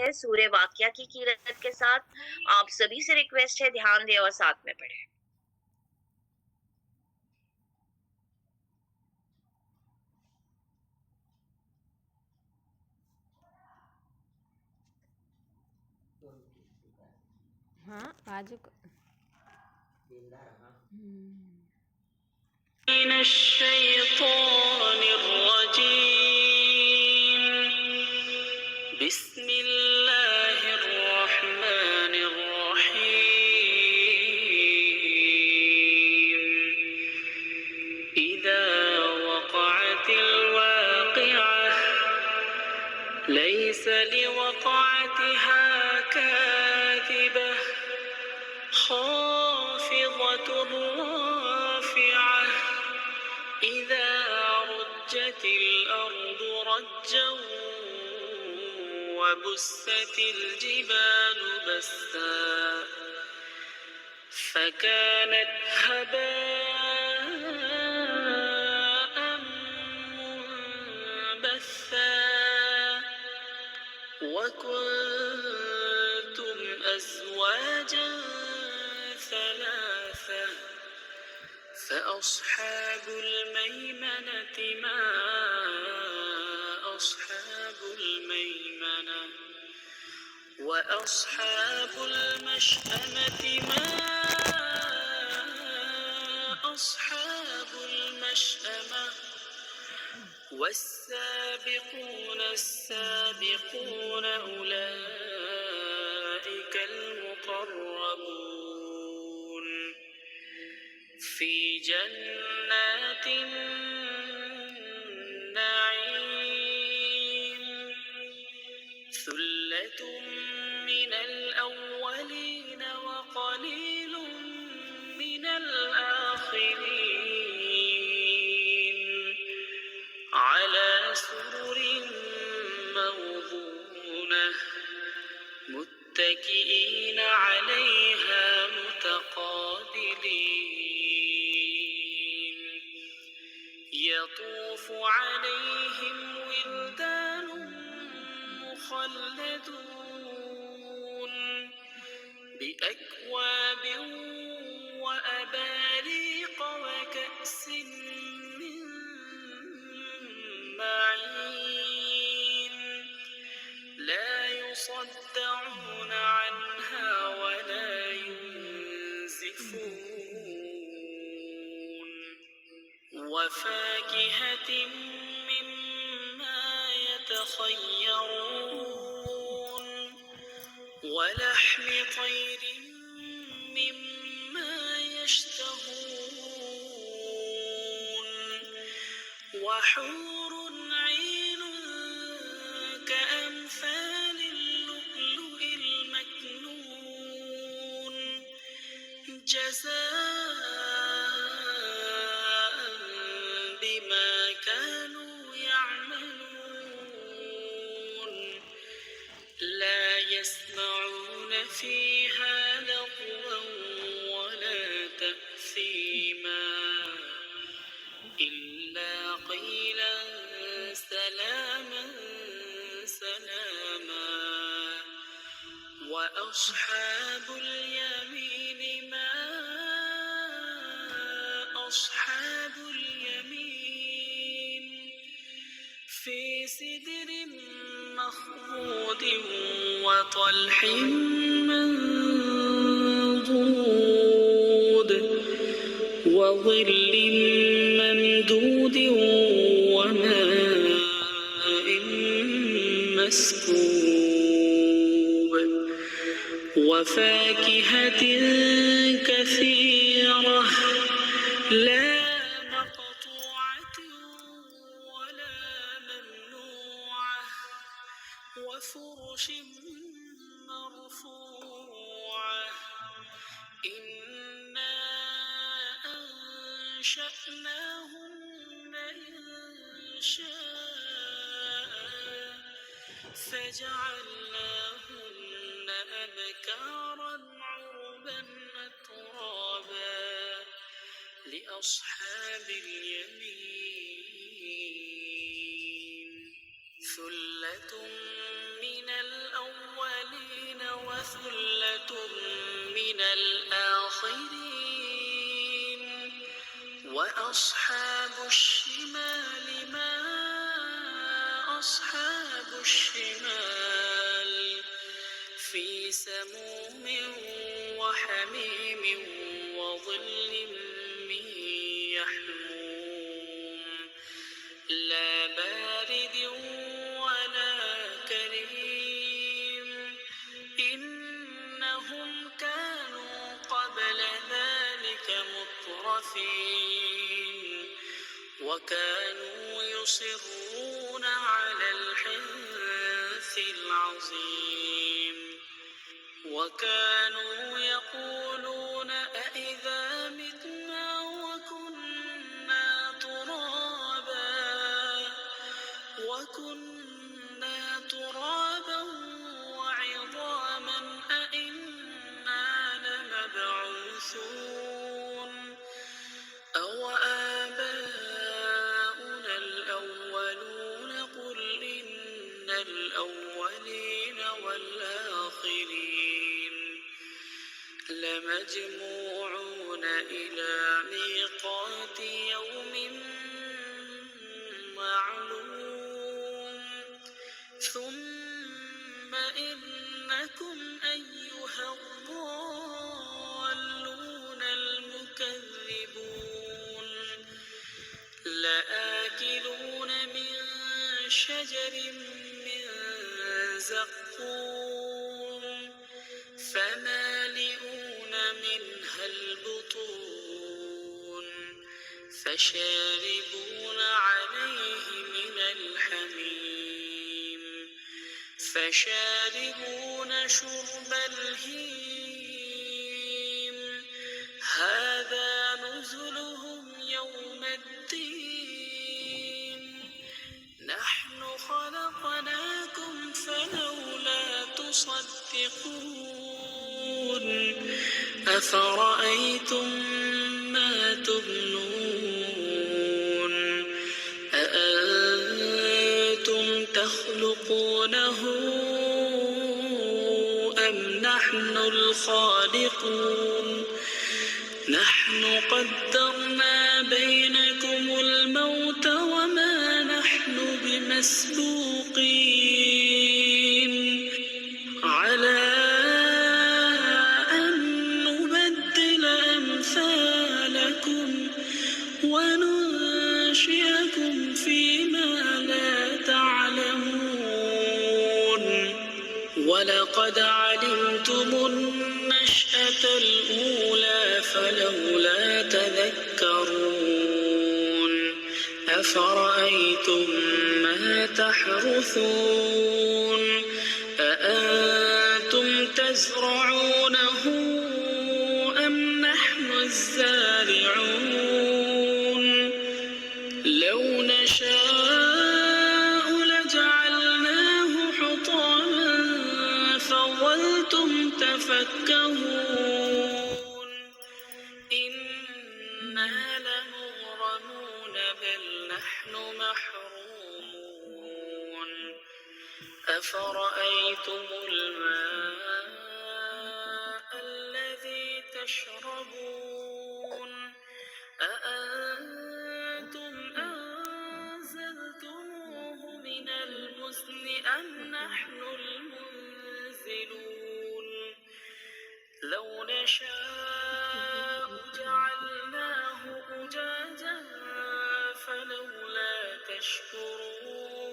ہے سورہ واقعہ کی قرأت کے ساتھ. آپ سبھی سے ریکویسٹ ہے دھیان دیں اور ساتھ میں پڑھیں. ہاں آج من الشیطان الرجیم بسم اللہ الرحمن الرحیم اذا وقعت الواقعة ليس لوقعتها كاذبة خافضة رافعة إذا رجت الأرض رجا وبست الجبال بسا فكانت هباء منبثا وكنتم أزواجا ثلاثة فأصحاب الميمنة ما أصحاب الميمنة وأصحاب المشأمة ما أصحاب المشأمة والسابقون السابقون أولئك المقربون في جنات النعيم ثلة من الأولين وقليل من الآخرين على سرر موضونة متكئين عليها متقابلين يطوف عليهم ولدان مخلدون بأكواب وأباريق وكأس من معين لا يصدعون عنها ولا ينزفون وفاكهة مما يتخيرون ولحم طير مما يشتهون وحور عين كأمثال اللؤلؤ المكنون جزاء بما كانوا يعملون لا يسمعون فيها لغوا ولا تأثيما إلا قيلا سلاما سلاما وأصحاب اليمين ما أصحاب اليمين في سدر مخضود وطلح منضود وظل ممدود وماء مسكوب وفاكهة كثيرة لا مقطوعة ولا ممنوعة وفرش مرفوعة إنا أنشأناهن إنشاء فجعلناهن أبكارا عربا أترابا لأصحاب اليمين ثلة من الأولين كنتم من الآخرين وأصحاب الشمال ما أصحاب الشمال في سموم وحميم وظل من يحموم لا بارد ولا كريم إنهم كانوا قبل ذلك مترفين وكانوا يصرون على الحنث العظيم وكانوا يقولون أإذا متنا وكنا ترابا وعظاما أإنا لمبعوثون أو آباؤنا الأولون قل إن الأولين والآخرين لمجموعون إلى ميقات يوم معلوم ثم إنكم أيها الضالون المكذبون لآكلون من شجر من زقوم فمالئون منها البطون فشاربون عليه من الحميم فشاربون شرب الهيم هذا نزلهم يوم الدين نحن خلقناكم فلولا تصدقون أفرأيتم ما تبنون أأنتم تخلقونه أم نحن الخالقون نحن قدرنا بينكم الموت وما نحن بمسبوقين على أن نبدل أمثالكم وننشئكم فيما لا تعلمون ولقد علمتم النشأة الأولى فلولا تذكرون أفرأيتم ما تحرثون أأنتم تزرعونه أم نحن الزارعون لو نشاء لجعلناه حطاما فظلتم تفكهون إنا لمغرمون بل نحن محرومون أفرأيتم الماء الذي تشربون أأنتم أنزلتموه من المزن أم نحن المنزلون لو نشاء جعلناه أجاجا فلولا تشكرون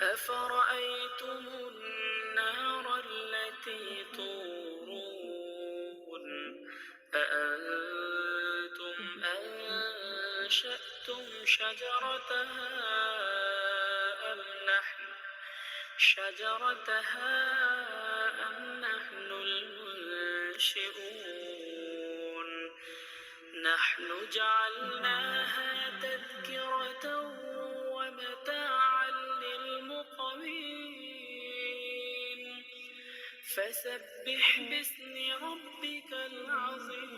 أفرأيتم النار التي تورون أأنتم أنشأتم شجرتها أم نحن المنشئون نحن جعلناها تذكرة ومتاعا للمقوين فسبح باسم ربك العظيم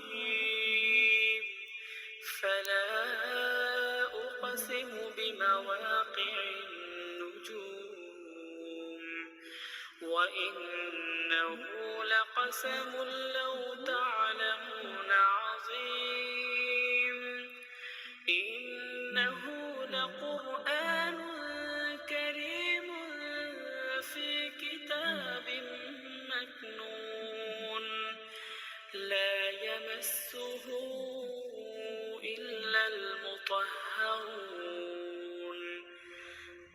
فلا أقسم بمواقع النجوم وإنه لقسم لو تعلمون عظيم إنه لقرآن كريم في كتاب مكنون لا يمسه إلا المطهرون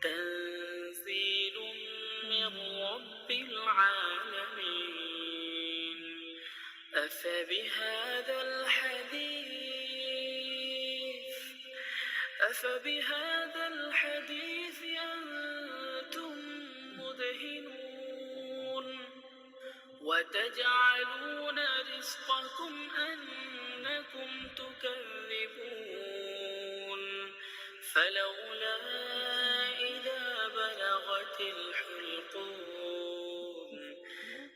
تنزيل من رب العالمين أفبهذا الحديث أنتم مدهنون وتجعلون رزقكم أنكم تكذبون فلولا إذا بلغت الحلقوم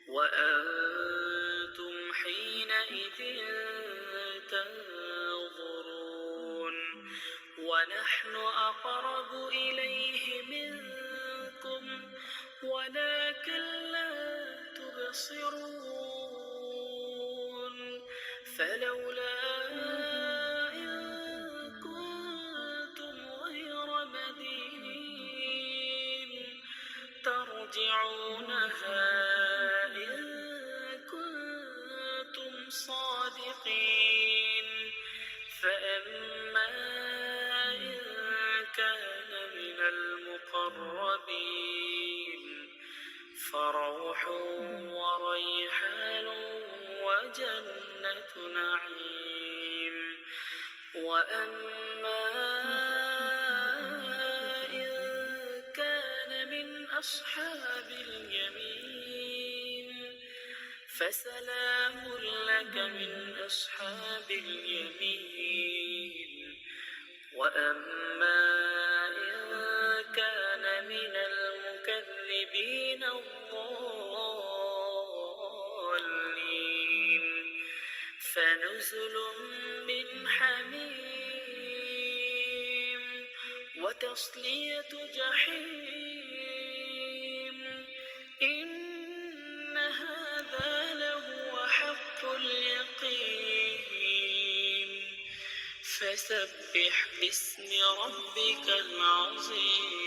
وأنتم حينئذ تنظرون ونحن أقرب إليه منكم ولكن لا تبصرون فلولا إن كنتم غير مدينين ترجعونها إن كنتم صادقين فأما إن كان من المقربين فروح وريحان وجنة نعيم وأما إن كان من أصحاب اليمين فسلام لك من أصحاب اليمين وأما إن كان من المكذبين الضالين فنزل من حميم وتصلية جحيم إن هذا لهو حق اليقين فسبح باسم ربك العظيم.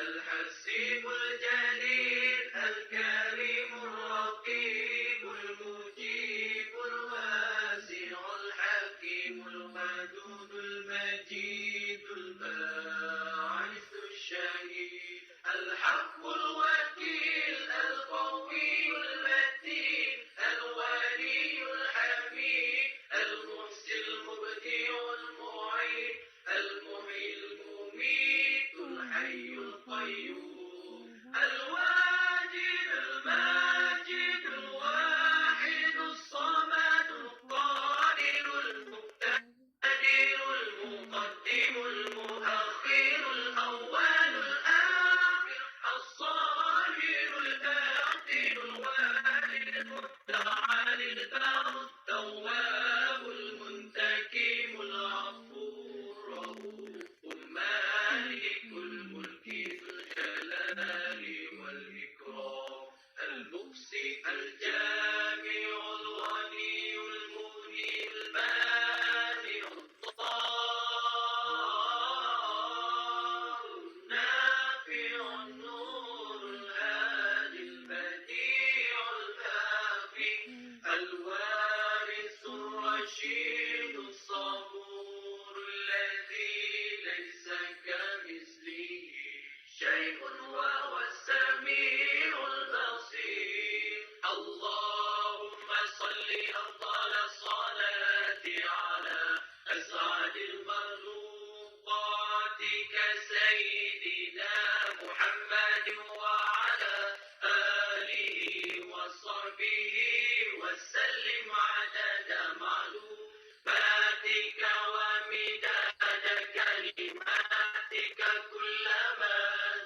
الحسيب الجليل الكريم الرقيب الجامع الغني المغني المانع الضار النافع النور الهادي البديع الباقي الوارث الرشيد الصبور الذي ليس كمثله شيء وهو السميع البصير اللهم صل أفضل الصلاة على أسعد المخلوقات كسيدنا محمد وعلى آله وصحبه وسلم عدد معلوماتك ومداد كلماتك كلما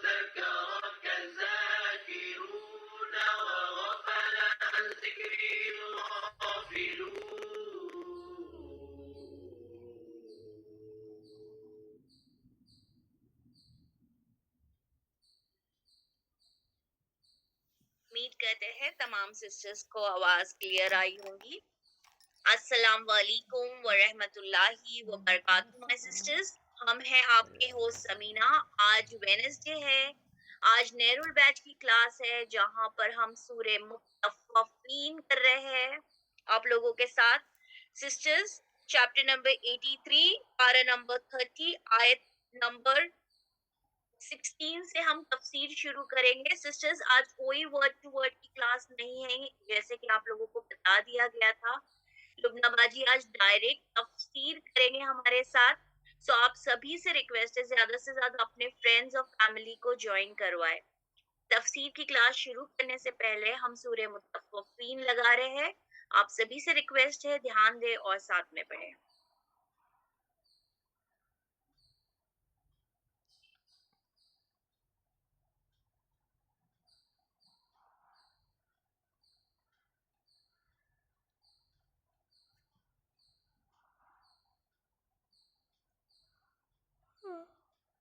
ذكرك الذاكرون وغفل عن ذكره الغافلون. امید کرتے ہیں تمام سسٹرز کو آواز کلیئر آئی ہوں گی. السلام علیکم ورحمۃ اللہ وبرکاتہ مائی سسٹرز. ہم ہیں آپ کے ہوسٹ سمینہ. آج وینسڈے ہے. آج نیرو البیچ کی کلاس ہے جہاں پر ہم سورہ مطففین کر رہے ہیں آپ لوگوں کے ساتھ. سسٹرز چیپٹر نمبر 83 پارہ نمبر 30 آیت نمبر 16 سے ہم تفسیر شروع کریں گے. سسٹرز آج کوئی ورڈ ٹو ورڈ کی کلاس نہیں ہے جیسے کہ آپ لوگوں کو بتا دیا گیا تھا. لبنہ باجی آج ڈائریکٹ تفسیر کریں گے ہمارے ساتھ. سو آپ سبھی سے ریکویسٹ ہے زیادہ سے زیادہ اپنے فرینڈز اور فیملی کو جوائن کروائے. تفسیر کی کلاس شروع کرنے سے پہلے ہم سورہ مطففین لگا رہے ہیں. آپ سبھی سے ریکویسٹ ہے دھیان دیں اور ساتھ میں پڑھیں.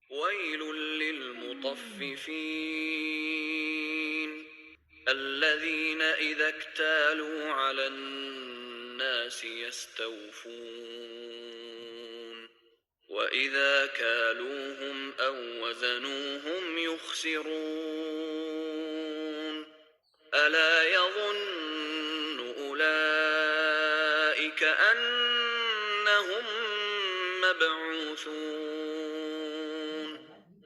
ويل للمطففين الذين إذا اكتالوا على الناس يستوفون وإذا كالوهم أو وزنوهم يخسرون ألا يظن أولئك أنهم مبعوثون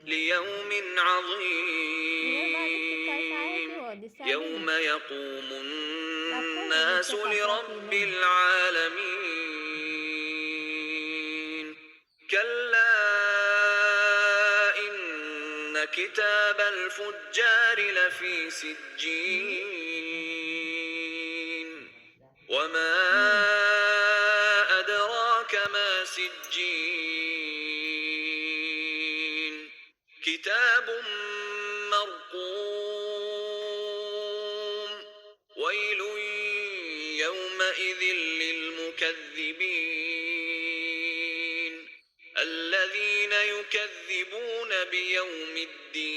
ليوم عظيم يوم يقوم الناس لرب العالمين كلا إن كتاب الفجار لفي سجين وما أدراك ما سجين كتاب مرقوم ويل يومئذ للمكذبين الذين يكذبون بيوم الدين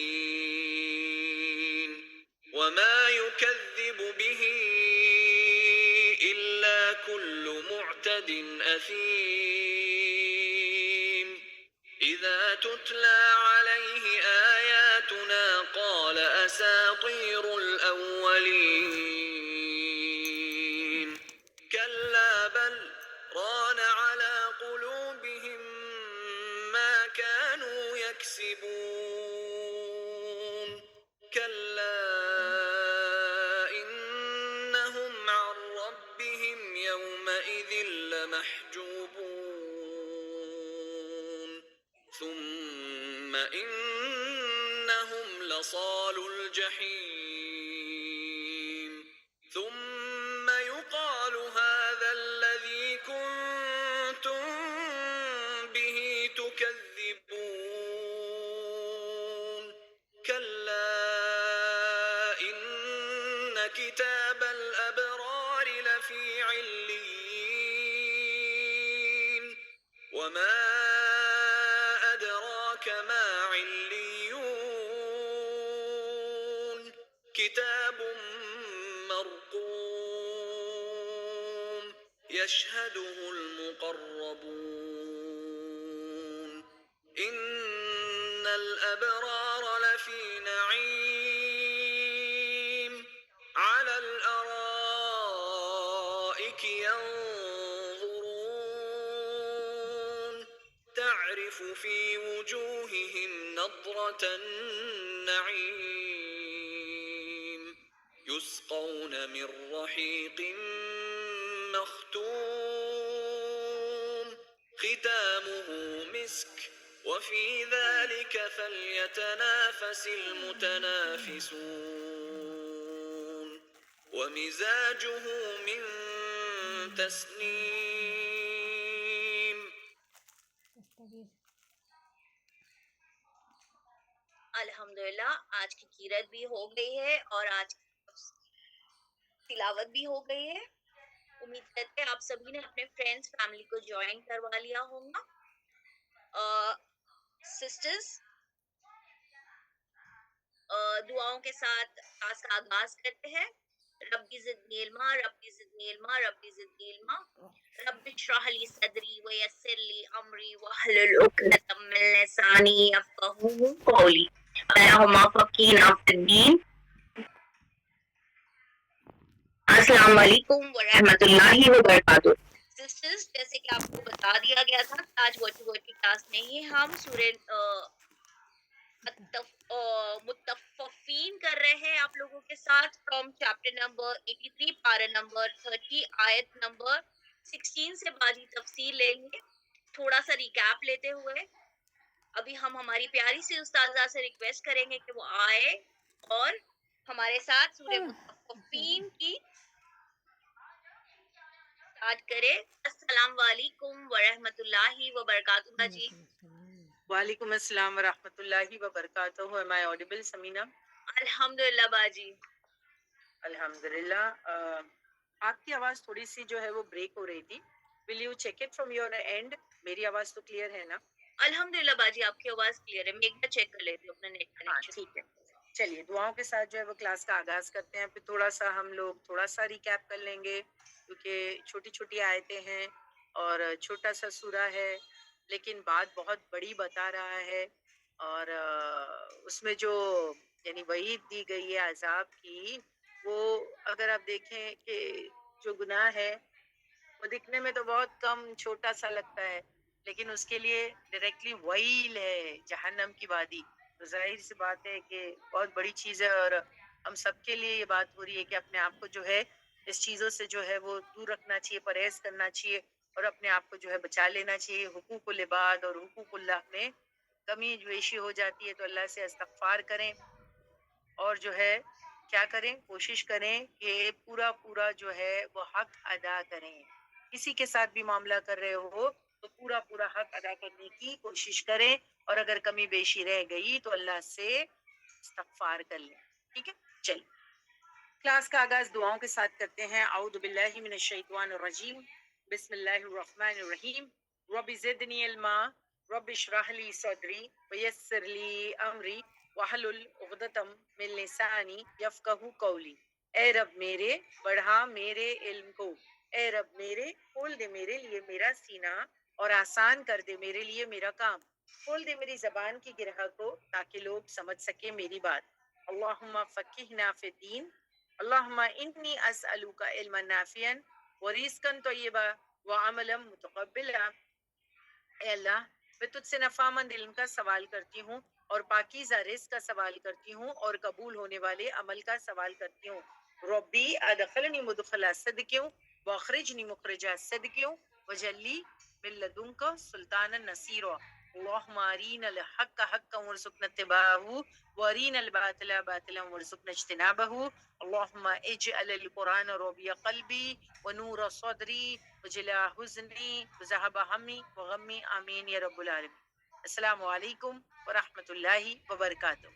وما يكذب به إلا كل معتد أثيم إذا تتلى عليه آياتنا قال أساطير الأولين كلا بل ران على قلوبهم ما كانوا يكسبون كلا إنهم عن ربهم يومئذ لمحجوبون ثم إنهم لصال الجحيم ثم يقال هذا الذي كنتم به تكذبون كلا إن كتاب الأبرار لفي عليين وما أدراك ما عليون كتاب مرقوم يشهده المقربون إن الأبرار لفي نعيم على الأرائك ينظرون تعرف في وجوههم نضرة النعيم يسقون من رحيق مختوم ختامه مسك وفي ذلك فليتنافس المتنافسون ومزاجه من تسنيم الحمدللہ آج کی قرات بھی ہو گئی ہے اور آج کی تلاوت بھی ہو گئی ہے. امید کرتے ہیں آپ سبھی نے اپنے فرینڈز فیملی کو جوائن کروا لیا ہوگا. سسٹرز دعاؤں کے ساتھ کلاس کا آغاز کرتے ہیں. ربی زدنی علما ربی زدنی علما ربی زدنی علما رب اشرح لی صدری ویسر لی امری واحلل عقدۃ من لسانی یفقهوا قولی. اللہم فقہنا فی الدین. السلام علیکم ورحمۃ اللہ وبرکاتہ. سسٹرز جیسے کہ آپ کو بتا دیا گیا تھا آج ورڈ کی کلاس میں ہی ہم سورہ متففین کر رہے ہیں آپ لوگوں کے ساتھ فرام چیپٹر نمبر 83 پارہ نمبر 30 آیت نمبر 16 سے باقی تفصیل لیں گے. تھوڑا سا ریکیپ لیتے ہوئے ابھی ہم ہماری پیاری سی استاذہ سے ریکویسٹ کریں گے کہ وہ آئے اور ہمارے ساتھ سورہ متففین کی اسٹارٹ کرے. السلام علیکم ورحمۃ اللہ وبرکاتہ جی. وعلیکم السلام ورحمۃ اللہ وبرکاتہ. Am I audible, سمینا؟ الحمدللہ باجی. الحمدللہ. آپ کی آواز تھوڑی سی جو ہے وہ بریک ہو رہی تھی. Will you check it from your end? میری آواز تو کلیئر ہے نا؟ الحمدللہ باجی آپ کی آواز کلیئر ہے. میں ایک بار چیک کر لیتی ہوں اپنا نیٹ ہاں کنیکشن. ٹھیک ہے. چلیے دعاؤں کے ساتھ جو ہے وہ کلاس کا آغاز کرتے ہیں. پھر تھوڑا سا ہم لوگ تھوڑا سا ریکیپ کر لیں گے کیونکہ چھوٹی چھوٹی آیتیں ہیں اور چھوٹا سا سورہ ہے لیکن بات بہت بڑی بتا رہا ہے. اور اس میں جو یعنی وعید دی گئی ہے عذاب کی، وہ اگر آپ دیکھیں کہ جو گناہ ہے وہ دکھنے میں تو بہت کم چھوٹا سا لگتا ہے لیکن اس کے لیے ڈائریکٹلی ویل ہے جہنم کی وادی. تو ظاہر سی بات ہے کہ بہت بڑی چیز ہے اور ہم سب کے لیے یہ بات ہو رہی ہے کہ اپنے آپ کو جو ہے اس چیزوں سے جو ہے وہ دور رکھنا چاہیے، پرہیز کرنا چاہیے اور اپنے آپ کو جو ہے بچا لینا چاہیے. حقوق العباد اور حقوق اللہ میں کمی بیشی ہو جاتی ہے تو اللہ سے استغفار کریں اور جو ہے کیا کریں، کوشش کریں کہ پورا جو ہے وہ حق ادا کریں. کسی کے ساتھ بھی معاملہ کر رہے ہو تو پورا حق ادا کرنے کی کوشش کریں اور اگر کمی بیشی رہ گئی تو اللہ سے استغفار کر لیں. ٹھیک ہے. چلیے کلاس کا آغاز دعاؤں کے ساتھ کرتے ہیں. اعوذ باللہ من الشیطان الرجیم. بسم اللہ الرحمن الرحیم. رب زدنی علما رب اشرح لی صدری ویسر لی امری واحلل عقدۃ من لسانی یفقہوا قولی. اے رب میرے بڑھا میرے علم کو، اے رب میرے کھول دے میرے لیے میرا سینہ اور آسان کر دے میرے لیے میرا کام. کھول دے میری زبان کی گرہ کو تاکہ لوگ سمجھ سکیں میری بات. اللہم فقہنا فی الدین. اللہم انی اسألک علما نافعا ورزقا طیبا وعملا متقبلا. اے اللہ میں تجھ سے نفعمند علم کا سوال کرتی ہوں اور پاکیزہ رزق کا سوال کرتی ہوں اور قبول ہونے والے عمل کا سوال کرتی ہوں. ربی ادخلنی مدخل صدق واخرجنی مخرج صدق واجعل لی من لدنک سلطانا نصیرا. اللہم ارنا الحق حقا وارزقنا اتباعہ وارنا الباطل باطلا وارزقنا اجتنابہ. اللہم اجعل القرآن ربیع قلبی ونور صدری وجلاء حزنی وذہب ہمی وغمی آمین یا رب العالمین. السلام علیکم ورحمۃ اللہ وبرکاتہ.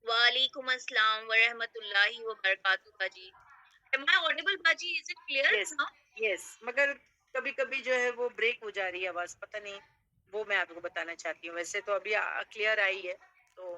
وعلیکم السلام ورحمۃ اللہ وبرکاتہ باجی. Am I audible باجی؟ Is it clear yes now? یس مگر کبھی کبھی جو ہے وہ بریک ہو جا رہی ہے آواز، پتہ نہیں، وہ میں آپ کو بتانا چاہتی ہوں. ویسے تو ابھی کلیئر آئی ہے تو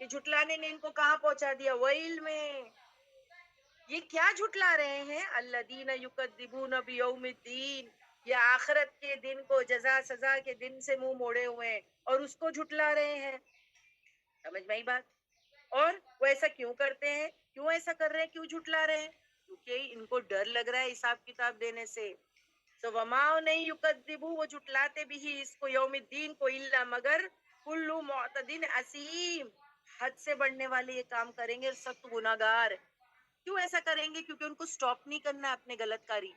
کہ جھٹلانے نے ان کو کہاں پہنچا دیا؟ ویل میں. یہ کیا جھٹلا رہے ہیں؟ الذین یکذبون بیوم الدین، یہ آخرت کے دن کو، جزا سزا کے دن سے منہ موڑے ہوئے ہیں اور اس کو جھٹلا رہے ہیں. سمجھ میں آئی بات؟ اور وہ ایسا کیوں کرتے ہیں؟ کیوں ایسا کر رہے ہیں؟ کیوں جھٹلا رہے ہیں؟ کیونکہ ان کو ڈر لگ رہا ہے حساب کتاب دینے سے. تو وما نہیں یکذبو، وہ جھٹلاتے بھی ہی اس کو، یوم الدین کو، الا مگر کل معتدین اسیم، حد سے بڑھنے والے یہ کام کریں گے اور سخت گناہگار. کیوں ایسا کریں گے؟ کیونکہ ان کو سٹاپ نہیں کرنا ہے اپنے غلط کاری،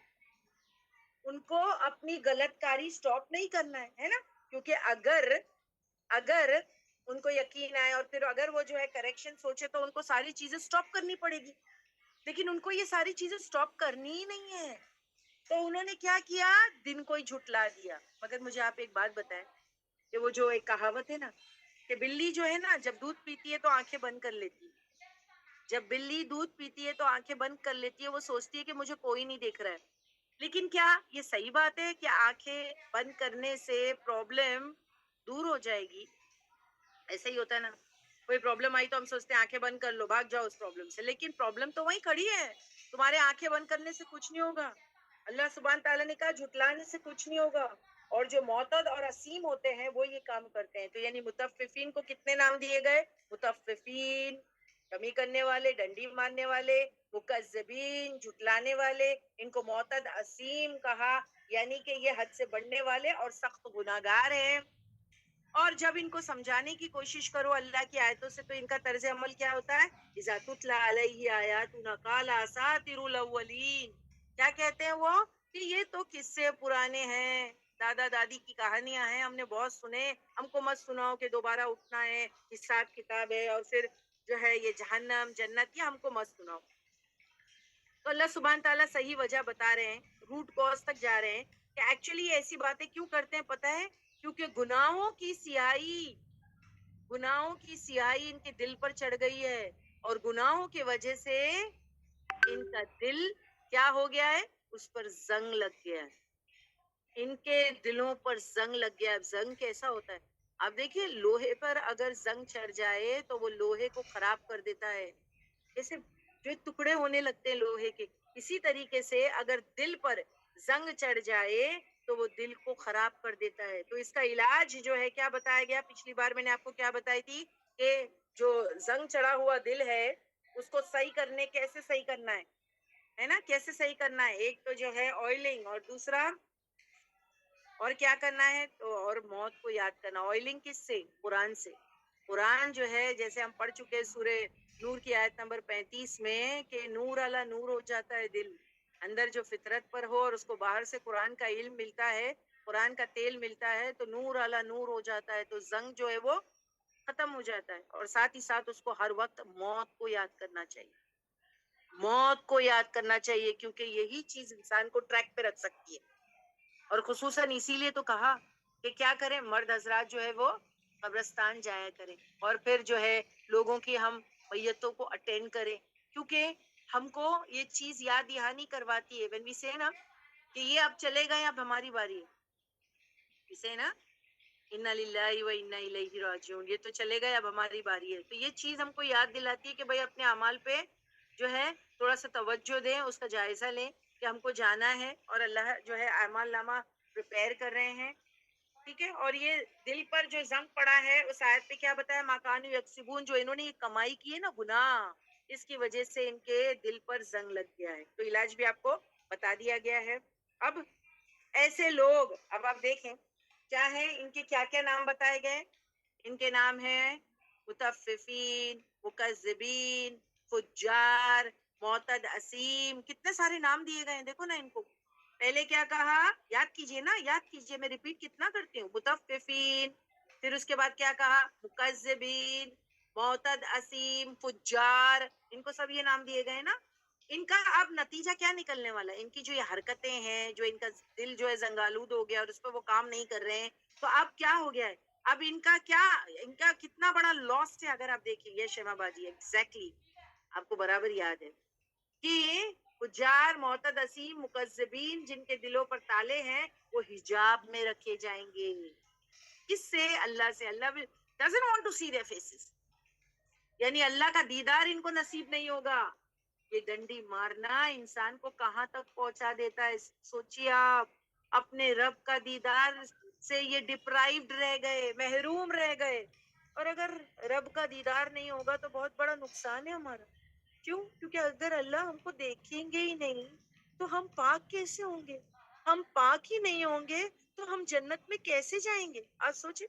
ان کو اپنی غلط کاری سٹاپ نہیں کرنا ہے نا. کیونکہ اگر ان کو یقین آئے اور پھر اگر وہ جو ہے کریکشن سوچے تو ان کو ساری چیزیں سٹاپ کرنی پڑے گی، لیکن ان کو یہ ساری چیزیں سٹاپ کرنی ہی نہیں ہے. تو انہوں نے کیا کیا؟ دن کو ہی جھٹلا دیا. مگر مجھے آپ ایک بات بتائیں کہ وہ جو ایک کہاوت ہے نا کہ بلی جو ہے نا جب دودھ پیتی ہے تو آنکھیں بند کر لیتی ہے، جب بلی دودھ پیتی ہے تو آنکھیں بند کر لیتی ہے، وہ سوچتی ہے کہ مجھے کوئی نہیں دیکھ رہا ہے. لیکن کیا یہ صحیح بات ہے کہ آنکھیں بند کرنے سے پرابلم دور ہو جائے گی؟ ایسا ہی ہوتا ہے نا، کوئی پرابلم آئی تو ہم سوچتے ہیں آنکھیں بند کر لو، بھاگ جاؤ اس پرابلم سے، لیکن پرابلم تو وہیں کھڑی ہے. تمہارے آنکھیں بند کرنے سے کچھ نہیں ہوگا. اللہ سبحانہ تعالیٰ نے کہا جھٹلانے سے کچھ نہیں ہوگا. اور جو معتد اور اسیم ہوتے ہیں وہ یہ کام کرتے ہیں. تو یعنی متففین کو کتنے نام دیے گئے؟ متففین کمی کرنے والے، ڈنڈی مارنے والے، مکذبین جھٹلانے والے، ان کو معتد اسیم کہا، یعنی کہ یہ حد سے بڑھنے والے اور سخت گناہگار ہیں. اور جب ان کو سمجھانے کی کوشش کرو اللہ کی آیتوں سے تو ان کا طرز عمل کیا ہوتا ہے؟ اذا تتلی علیہ آیاتنا قال اساطیر الاولین. کیا کہتے ہیں وہ؟ کہ یہ تو قصے پرانے ہیں، دادا دادی کی کہانیاں ہیں، ہم نے بہت سنے، ہم کو مت سناؤ کہ دوبارہ اٹھنا ہے، حساب کتاب ہے اور پھر جو ہے یہ جہنم جنت، یہ ہم کو مت سناؤ. تو اللہ سبحانہ تعالیٰ صحیح وجہ بتا رہے ہیں، روٹ کاز تک جا رہے ہیں کہ ایکچولی یہ ایسی باتیں کیوں کرتے ہیں پتہ ہے؟ کیونکہ گناہوں کی سیاہی ان کے دل پر چڑھ گئی ہے، اور گناہوں کی وجہ سے ان کا دل کیا ہو گیا ہے؟ اس پر زنگ لگ گیا ہے، ان کے دلوں پر زنگ لگ گیا ہے. زنگ کیسا ہوتا ہے؟ آپ دیکھیے لوہے پر اگر زنگ چڑھ جائے تو وہ لوہے کو خراب کر دیتا ہے، جیسے جو ٹکڑے ہونے لگتے ہیں لوہے کے. اسی طریقے سے اگر دل پر زنگ چڑھ جائے تو وہ دل کو خراب کر دیتا ہے. تو اس کا علاج جو ہے کیا بتایا گیا؟ پچھلی بار میں نے آپ کو کیا بتائی تھی کہ جو زنگ چڑھا ہوا دل ہے اس کو صحیح کرنے، کیسے صحیح کرنا ہے نا، کیسے صحیح کرنا ہے؟ ایک تو جو ہے آئلنگ، اور دوسرا اور کیا کرنا ہے؟ تو اور موت کو یاد کرنا. آئلنگ کس سے؟ قرآن سے. قرآن جو ہے جیسے ہم پڑھ چکے سورہ نور کی آیت نمبر 35 میں کہ نور علی نور ہو جاتا ہے دل، اندر جو فطرت پر ہو اور اس کو باہر سے قرآن کا علم ملتا ہے، قرآن کا تیل ملتا ہے تو نور علی نور ہو جاتا ہے، تو زنگ جو ہے وہ ختم ہو جاتا ہے. اور ساتھ ہی ساتھ اس کو ہر وقت موت کو یاد کرنا چاہیے، موت کو یاد کرنا چاہیے، کیونکہ یہی چیز انسان کو ٹریک پہ رکھ سکتی ہے. اور خصوصاً اسی لیے تو کہا کہ کیا کریں، مرد حضرات جو ہے وہ قبرستان جایا کریں اور پھر جو ہے لوگوں کی ہم میتوں کو اٹینڈ کریں، کیونکہ ہم کو یہ چیز یاد دہانی کرواتی ہے. when we say نا کہ یہ اب چلے گئے، اب ہماری باری ہے، اسے نا انا للہ و انا الیہ راجعون، یہ تو چلے گئے، اب ہماری باری ہے. تو یہ چیز ہم کو یاد دلاتی ہے کہ بھائی اپنے اعمال پہ جو ہے تھوڑا سا توجہ دیں، اس کا جائزہ لیں کہ ہم کو جانا ہے، اور اللہ جو ہے اعمال نامہ پریپئر کر رہے ہیں. ٹھیک ہے. اور یہ دل پر جو زنگ پڑا ہے اس آیت پہ کیا بتایا؟ ماکانو یکسبون، جو انہوں نے یہ کمائی کی ہے نا گناہ، اس کی وجہ سے ان کے دل پر زنگ لگ گیا ہے. تو علاج بھی آپ کو بتا دیا گیا ہے. اب ایسے لوگ، اب آپ دیکھیں کیا ہے، ان کے کیا کیا نام بتائے گئے؟ ان کے نام ہیں متففین، مکذبین، فجار، معتد اسیم، کتنے سارے نام دیے گئے ہیں. دیکھو نا ان کو پہلے کیا کہا، یاد کیجئے نا، یاد کیجئے، میں ریپیٹ کتنا کرتی ہوں. متففین، پھر اس کے بعد کیا کہا؟ مکذبین، معتد اسیم، فجار، ان کو سب یہ نام دیے گئے نا. ان کا اب نتیجہ کیا نکلنے والا ہے؟ ان کی جو یہ حرکتیں ہیں، جو ان کا دل جو ہے زنگالود ہو گیا اور اس پہ وہ کام نہیں کر رہے ہیں، تو اب کیا ہو گیا ہے؟ اب ان کا کیا، ان کا کتنا بڑا لاس ہے اگر آپ دیکھیں گے شیما باجی. ایگزیکٹلی آپ کو برابر یاد ہے کہ فجار، معتد اسیم، مکذبین جن کے دلوں پر تالے ہیں وہ حجاب میں رکھے جائیں گے. کس سے؟ اللہ سے. اللہ doesn't want to see their faces. یعنی اللہ کا دیدار ان کو نصیب نہیں ہوگا. یہ ڈنڈی مارنا انسان کو کہاں تک پہنچا دیتا ہے. سوچیے آپ اپنے رب کا دیدار سے یہ ڈپرائیوڈ رہ گئے, محروم رہ گئے. اور اگر رب کا دیدار نہیں ہوگا تو بہت بڑا نقصان ہے ہمارا. کیوں؟ کیونکہ اگر اللہ ہم کو دیکھیں گے ہی نہیں تو ہم پاک کیسے ہوں گے؟ ہم پاک ہی نہیں ہوں گے تو ہم جنت میں کیسے جائیں گے؟ آج سوچیں.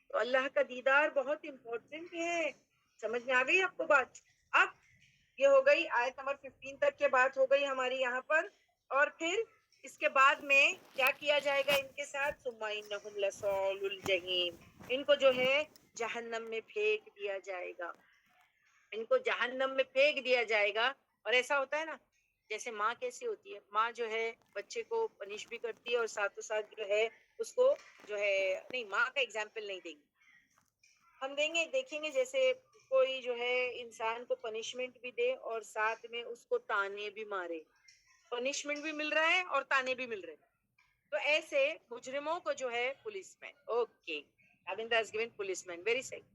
تو اللہ کا دیدار بہت امپورٹنٹ ہے. سمجھ میں آ گئی آپ کو بات؟ اب یہ ہو گئی آیت نمبر 15 تک کے بات ہو گئی ہماری یہاں پر. اور پھر اس کے بعد میں کیا کیا جائے گا ان کے ساتھ؟ ثم انہم لصال الجحیم. ان کو جو ہے جہنم میں پھینک دیا جائے گا. ان کو جہنم میں پھینک دیا جائے گا. اور ایسا ہوتا ہے نا, جیسے ماں کیسی ہوتی ہے, ماں جو ہے بچے کو پنش بھی کرتی ہے اور ساتھ ساتھ جو ہے اس کو جو ہے, نہیں ماں کا ایگزامپل نہیں دیں گے ہم, دیں گے دیکھیں گے جیسے کوئی جو ہے انسان کو پنشمنٹ بھی دے اور ساتھ میں اس کو تانے بھی مارے. پنشمنٹ بھی مل رہا ہے اور تانے بھی مل رہے ہیں. تو ایسے مجرموں کو جو ہے پولیس مین, اوکے ابن داس گیون پولیس مین, ویری صحیح.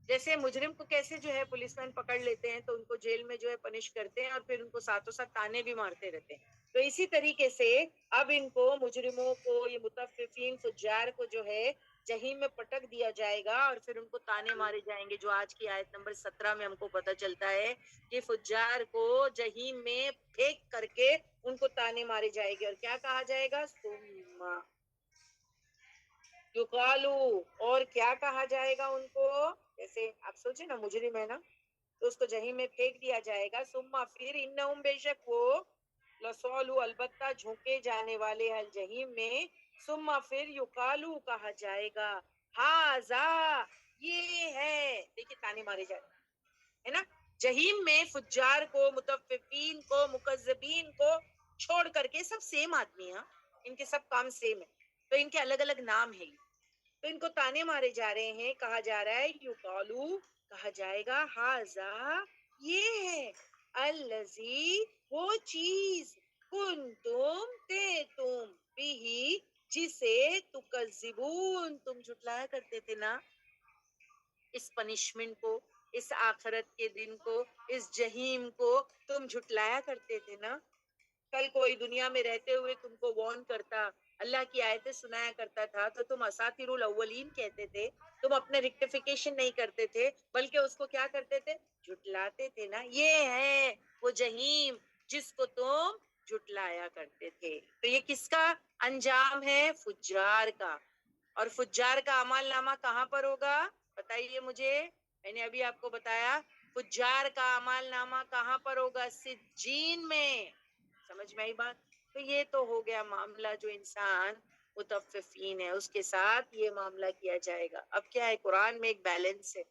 جیسے مجرم کو کیسے جو ہے پولیس مین پکڑ لیتے ہیں تو ان کو جیل میں جو ہے پنش کرتے ہیں اور پھر ان کو ساتھوں ساتھ تانے بھی مارتے رہتے ہیں. تو اسی طریقے سے اب ان کو مجرموں کو, یہ متففین فجار کو جو ہے جہیم میں پٹک دیا جائے گا اور پھر ان کو تانے مارے جائیں گے. جو آج کی آیت نمبر 17 میں ہم کو پتہ چلتا ہے کہ فجار کو جہیم میں پھینک کر کے ان کو تانے مارے جائے گے. اور کیا کہا جائے گا؟ ثم یقالو, اور کیا کہا جائے گا ان کو؟ جیسے آپ سوچیں نا مجرم ہے نا, تو اس کو جہیم میں پھینک دیا جائے گا. ثم پھر انہم, بے شک وہ, لصالو البتہ جھونکے جانے والے ہیں الجحیم میں. ثم پھر یقالو کہا جائے گا, ھذا یہ ہے. دیکھیں تانے مارے جائے ہے نا جہیم میں. فجار کو, متففین کو, مکذبین کو چھوڑ کر کے سب سیم آدمی ہیں, ان کے سب کام سیم ہے, تو ان کے الگ الگ نام ہیں. تو ان کو تانے مارے جا رہے ہیں. کہا جا رہا ہے یقالو, کہا جائے گا, ھذا یہ ہے, الذی وہ چیز, کنتم تھے تم, بھی جسے تکذبون تم جھٹلایا کرتے تھے نا. اس پنشمنٹ کو, اس آخرت کے دن کو, اس جہیم کو تم جھٹلایا کرتے تھے نا. کل کوئی دنیا میں رہتے ہوئے تم کو وارن کرتا, اللہ کی آیتیں سنایا کرتا تھا تو تم اساطیر الاولین کہتے تھے, تم اپنے ریکٹیفیکیشن نہیں کرتے تھے بلکہ اس کو کیا کرتے تھے؟ جھٹلاتے تھے نا. یہ ہے وہ جہیم جس کو تم جھٹلایا کرتے تھے. تو یہ کس کا انجام ہے؟ فجار کا. اور فجار کا اعمال نامہ کہاں پر ہوگا؟ بتائیے مجھے. میں نے ابھی آپ کو بتایا فجار کا اعمال نامہ کہاں پر ہوگا؟ سجین میں. سمجھ میں آئی بات؟ تو یہ تو ہو گیا معاملہ جو انسان متففین ہے اس کے ساتھ یہ معاملہ کیا جائے گا. اب کیا ہے, قرآن میں ایک بیلنس ہے.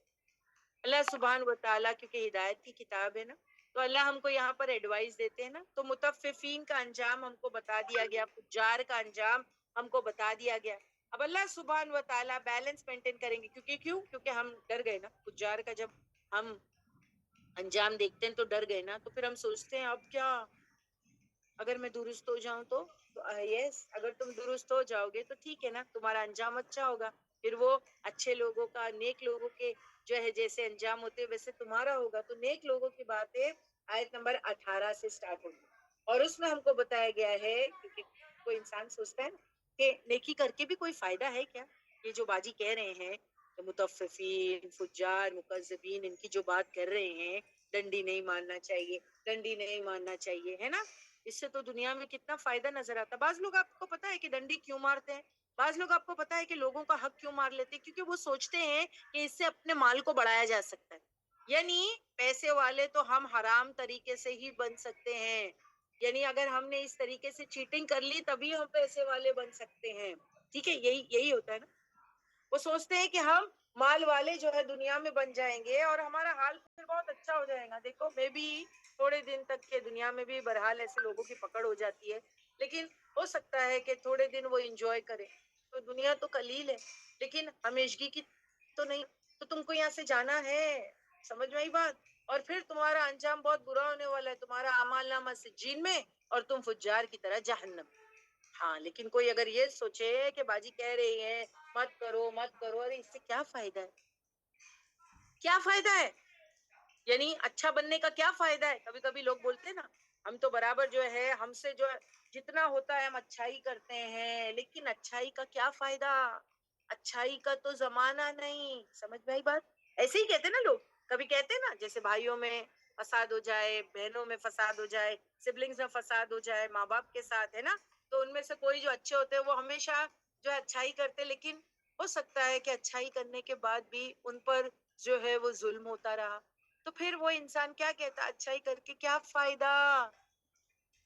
اللہ سبحانہ و تعالیٰ کیونکہ ہدایت کی کتاب ہے نا, تو اللہ ہم کو یہاں پر ایڈوائز دیتے ہیں نا. تو متففین کا انجام ہم کو بتا دیا گیا, فجار کا انجام ہم کو بتا دیا گیا. اب اللہ سبحانہ و تعالیٰ بیلنس مینٹین کریں گے, کیونکہ ہم ڈر گئے نا. فجار کا جب ہم انجام دیکھتے ہیں تو ڈر گئے نا, تو پھر ہم سوچتے ہیں اب کیا, اگر میں درست ہو جاؤں تو یس, اگر تم درست ہو جاؤ گے تو ٹھیک ہے نا, تمہارا انجام اچھا ہوگا. پھر وہ اچھے لوگوں کا, نیک لوگوں کے جو ہے جیسے انجام ہوتے ویسے تمہارا ہوگا. تو نیک لوگوں کی باتیں آیت نمبر 18 سے سٹارٹ ہوگی. اور اس میں ہم کو بتایا گیا ہے, کیونکہ کوئی انسان سوچتا ہے نا کہ نیکی کر کے بھی کوئی فائدہ ہے کیا. یہ جو باجی کہہ رہے ہیں متففین, فجار, مکذبین, ان کی جو بات کر رہے ہیں, ڈنڈی نہیں مارنا چاہیے, ڈنڈی نہیں مارنا چاہیے, ہے نا. اس سے تو دنیا میں کتنا فائدہ نظر آتا. بعض لوگ آپ کو پتا ہے کہ ڈنڈی کیوں مارتے ہیں؟ بعض لوگ آپ کو پتا ہے کہ لوگوں کا حق کیوں مار لیتے ہیں؟ کیونکہ وہ سوچتے ہیں کہ اس سے اپنے مال کو بڑھایا جا سکتا ہے. یعنی پیسے والے تو ہم حرام طریقے سے ہی بن سکتے ہیں. یعنی اگر ہم نے اس طریقے سے چیٹنگ کر لی تبھی ہم پیسے والے بن سکتے ہیں. ٹھیک ہے, یہی ہوتا ہے نا. وہ سوچتے ہیں کہ ہم مال والے جو ہے دنیا میں بن جائیں گے اور ہمارا حال پھر بہت اچھا ہو جائے گا. دیکھو میں بھی تھوڑے دن تک کے دنیا میں بھی بہرحال ایسے لوگوں کی پکڑ ہو جاتی ہے, لیکن ہو سکتا ہے کہ تھوڑے دن وہ انجوائے کرے. تو دنیا تو قلیل ہے لیکن ہمیشگی کی تو نہیں. تو تم کو یہاں سے جانا ہے, سمجھ میں آئی بات. اور پھر تمہارا انجام بہت برا ہونے والا ہے, تمہارا اعمال نامہ سجین میں اور تم فجار کی طرح جہنم. ہاں, لیکن کوئی اگر یہ سوچے کہ باجی کہہ رہی ہے مت کرو مت کرو, ارے اس سے کیا فائدہ ہے, کیا فائدہ ہے؟ یعنی اچھا بننے کا کیا فائدہ ہے؟ کبھی کبھی لوگ بولتے ہیں نا ہم تو برابر جو ہے ہم سے جو جتنا ہوتا ہے ہم اچھائی کرتے ہیں، لیکن اچھائی کا کیا فائدہ؟ اچھائی کا تو زمانہ نہیں. سمجھ میں آئی بات؟ ایسے ہی کہتے ہیں نا لوگ، کبھی کہتے ہیں نا جیسے بھائیوں میں فساد ہو جائے، بہنوں میں فساد ہو جائے، سبلنگز میں فساد ہو جائے، ماں باپ کے ساتھ، ہے نا، تو ان میں سے کوئی جو اچھے ہوتے ہیں وہ ہمیشہ جو ہے اچھائی کرتے، لیکن ہو سکتا ہے کہ اچھائی کرنے کے بعد بھی ان پر جو ہے وہ ظلم ہوتا رہا. تو پھر وہ انسان کیا کہتا، اچھائی کر کے کیا فائدہ؟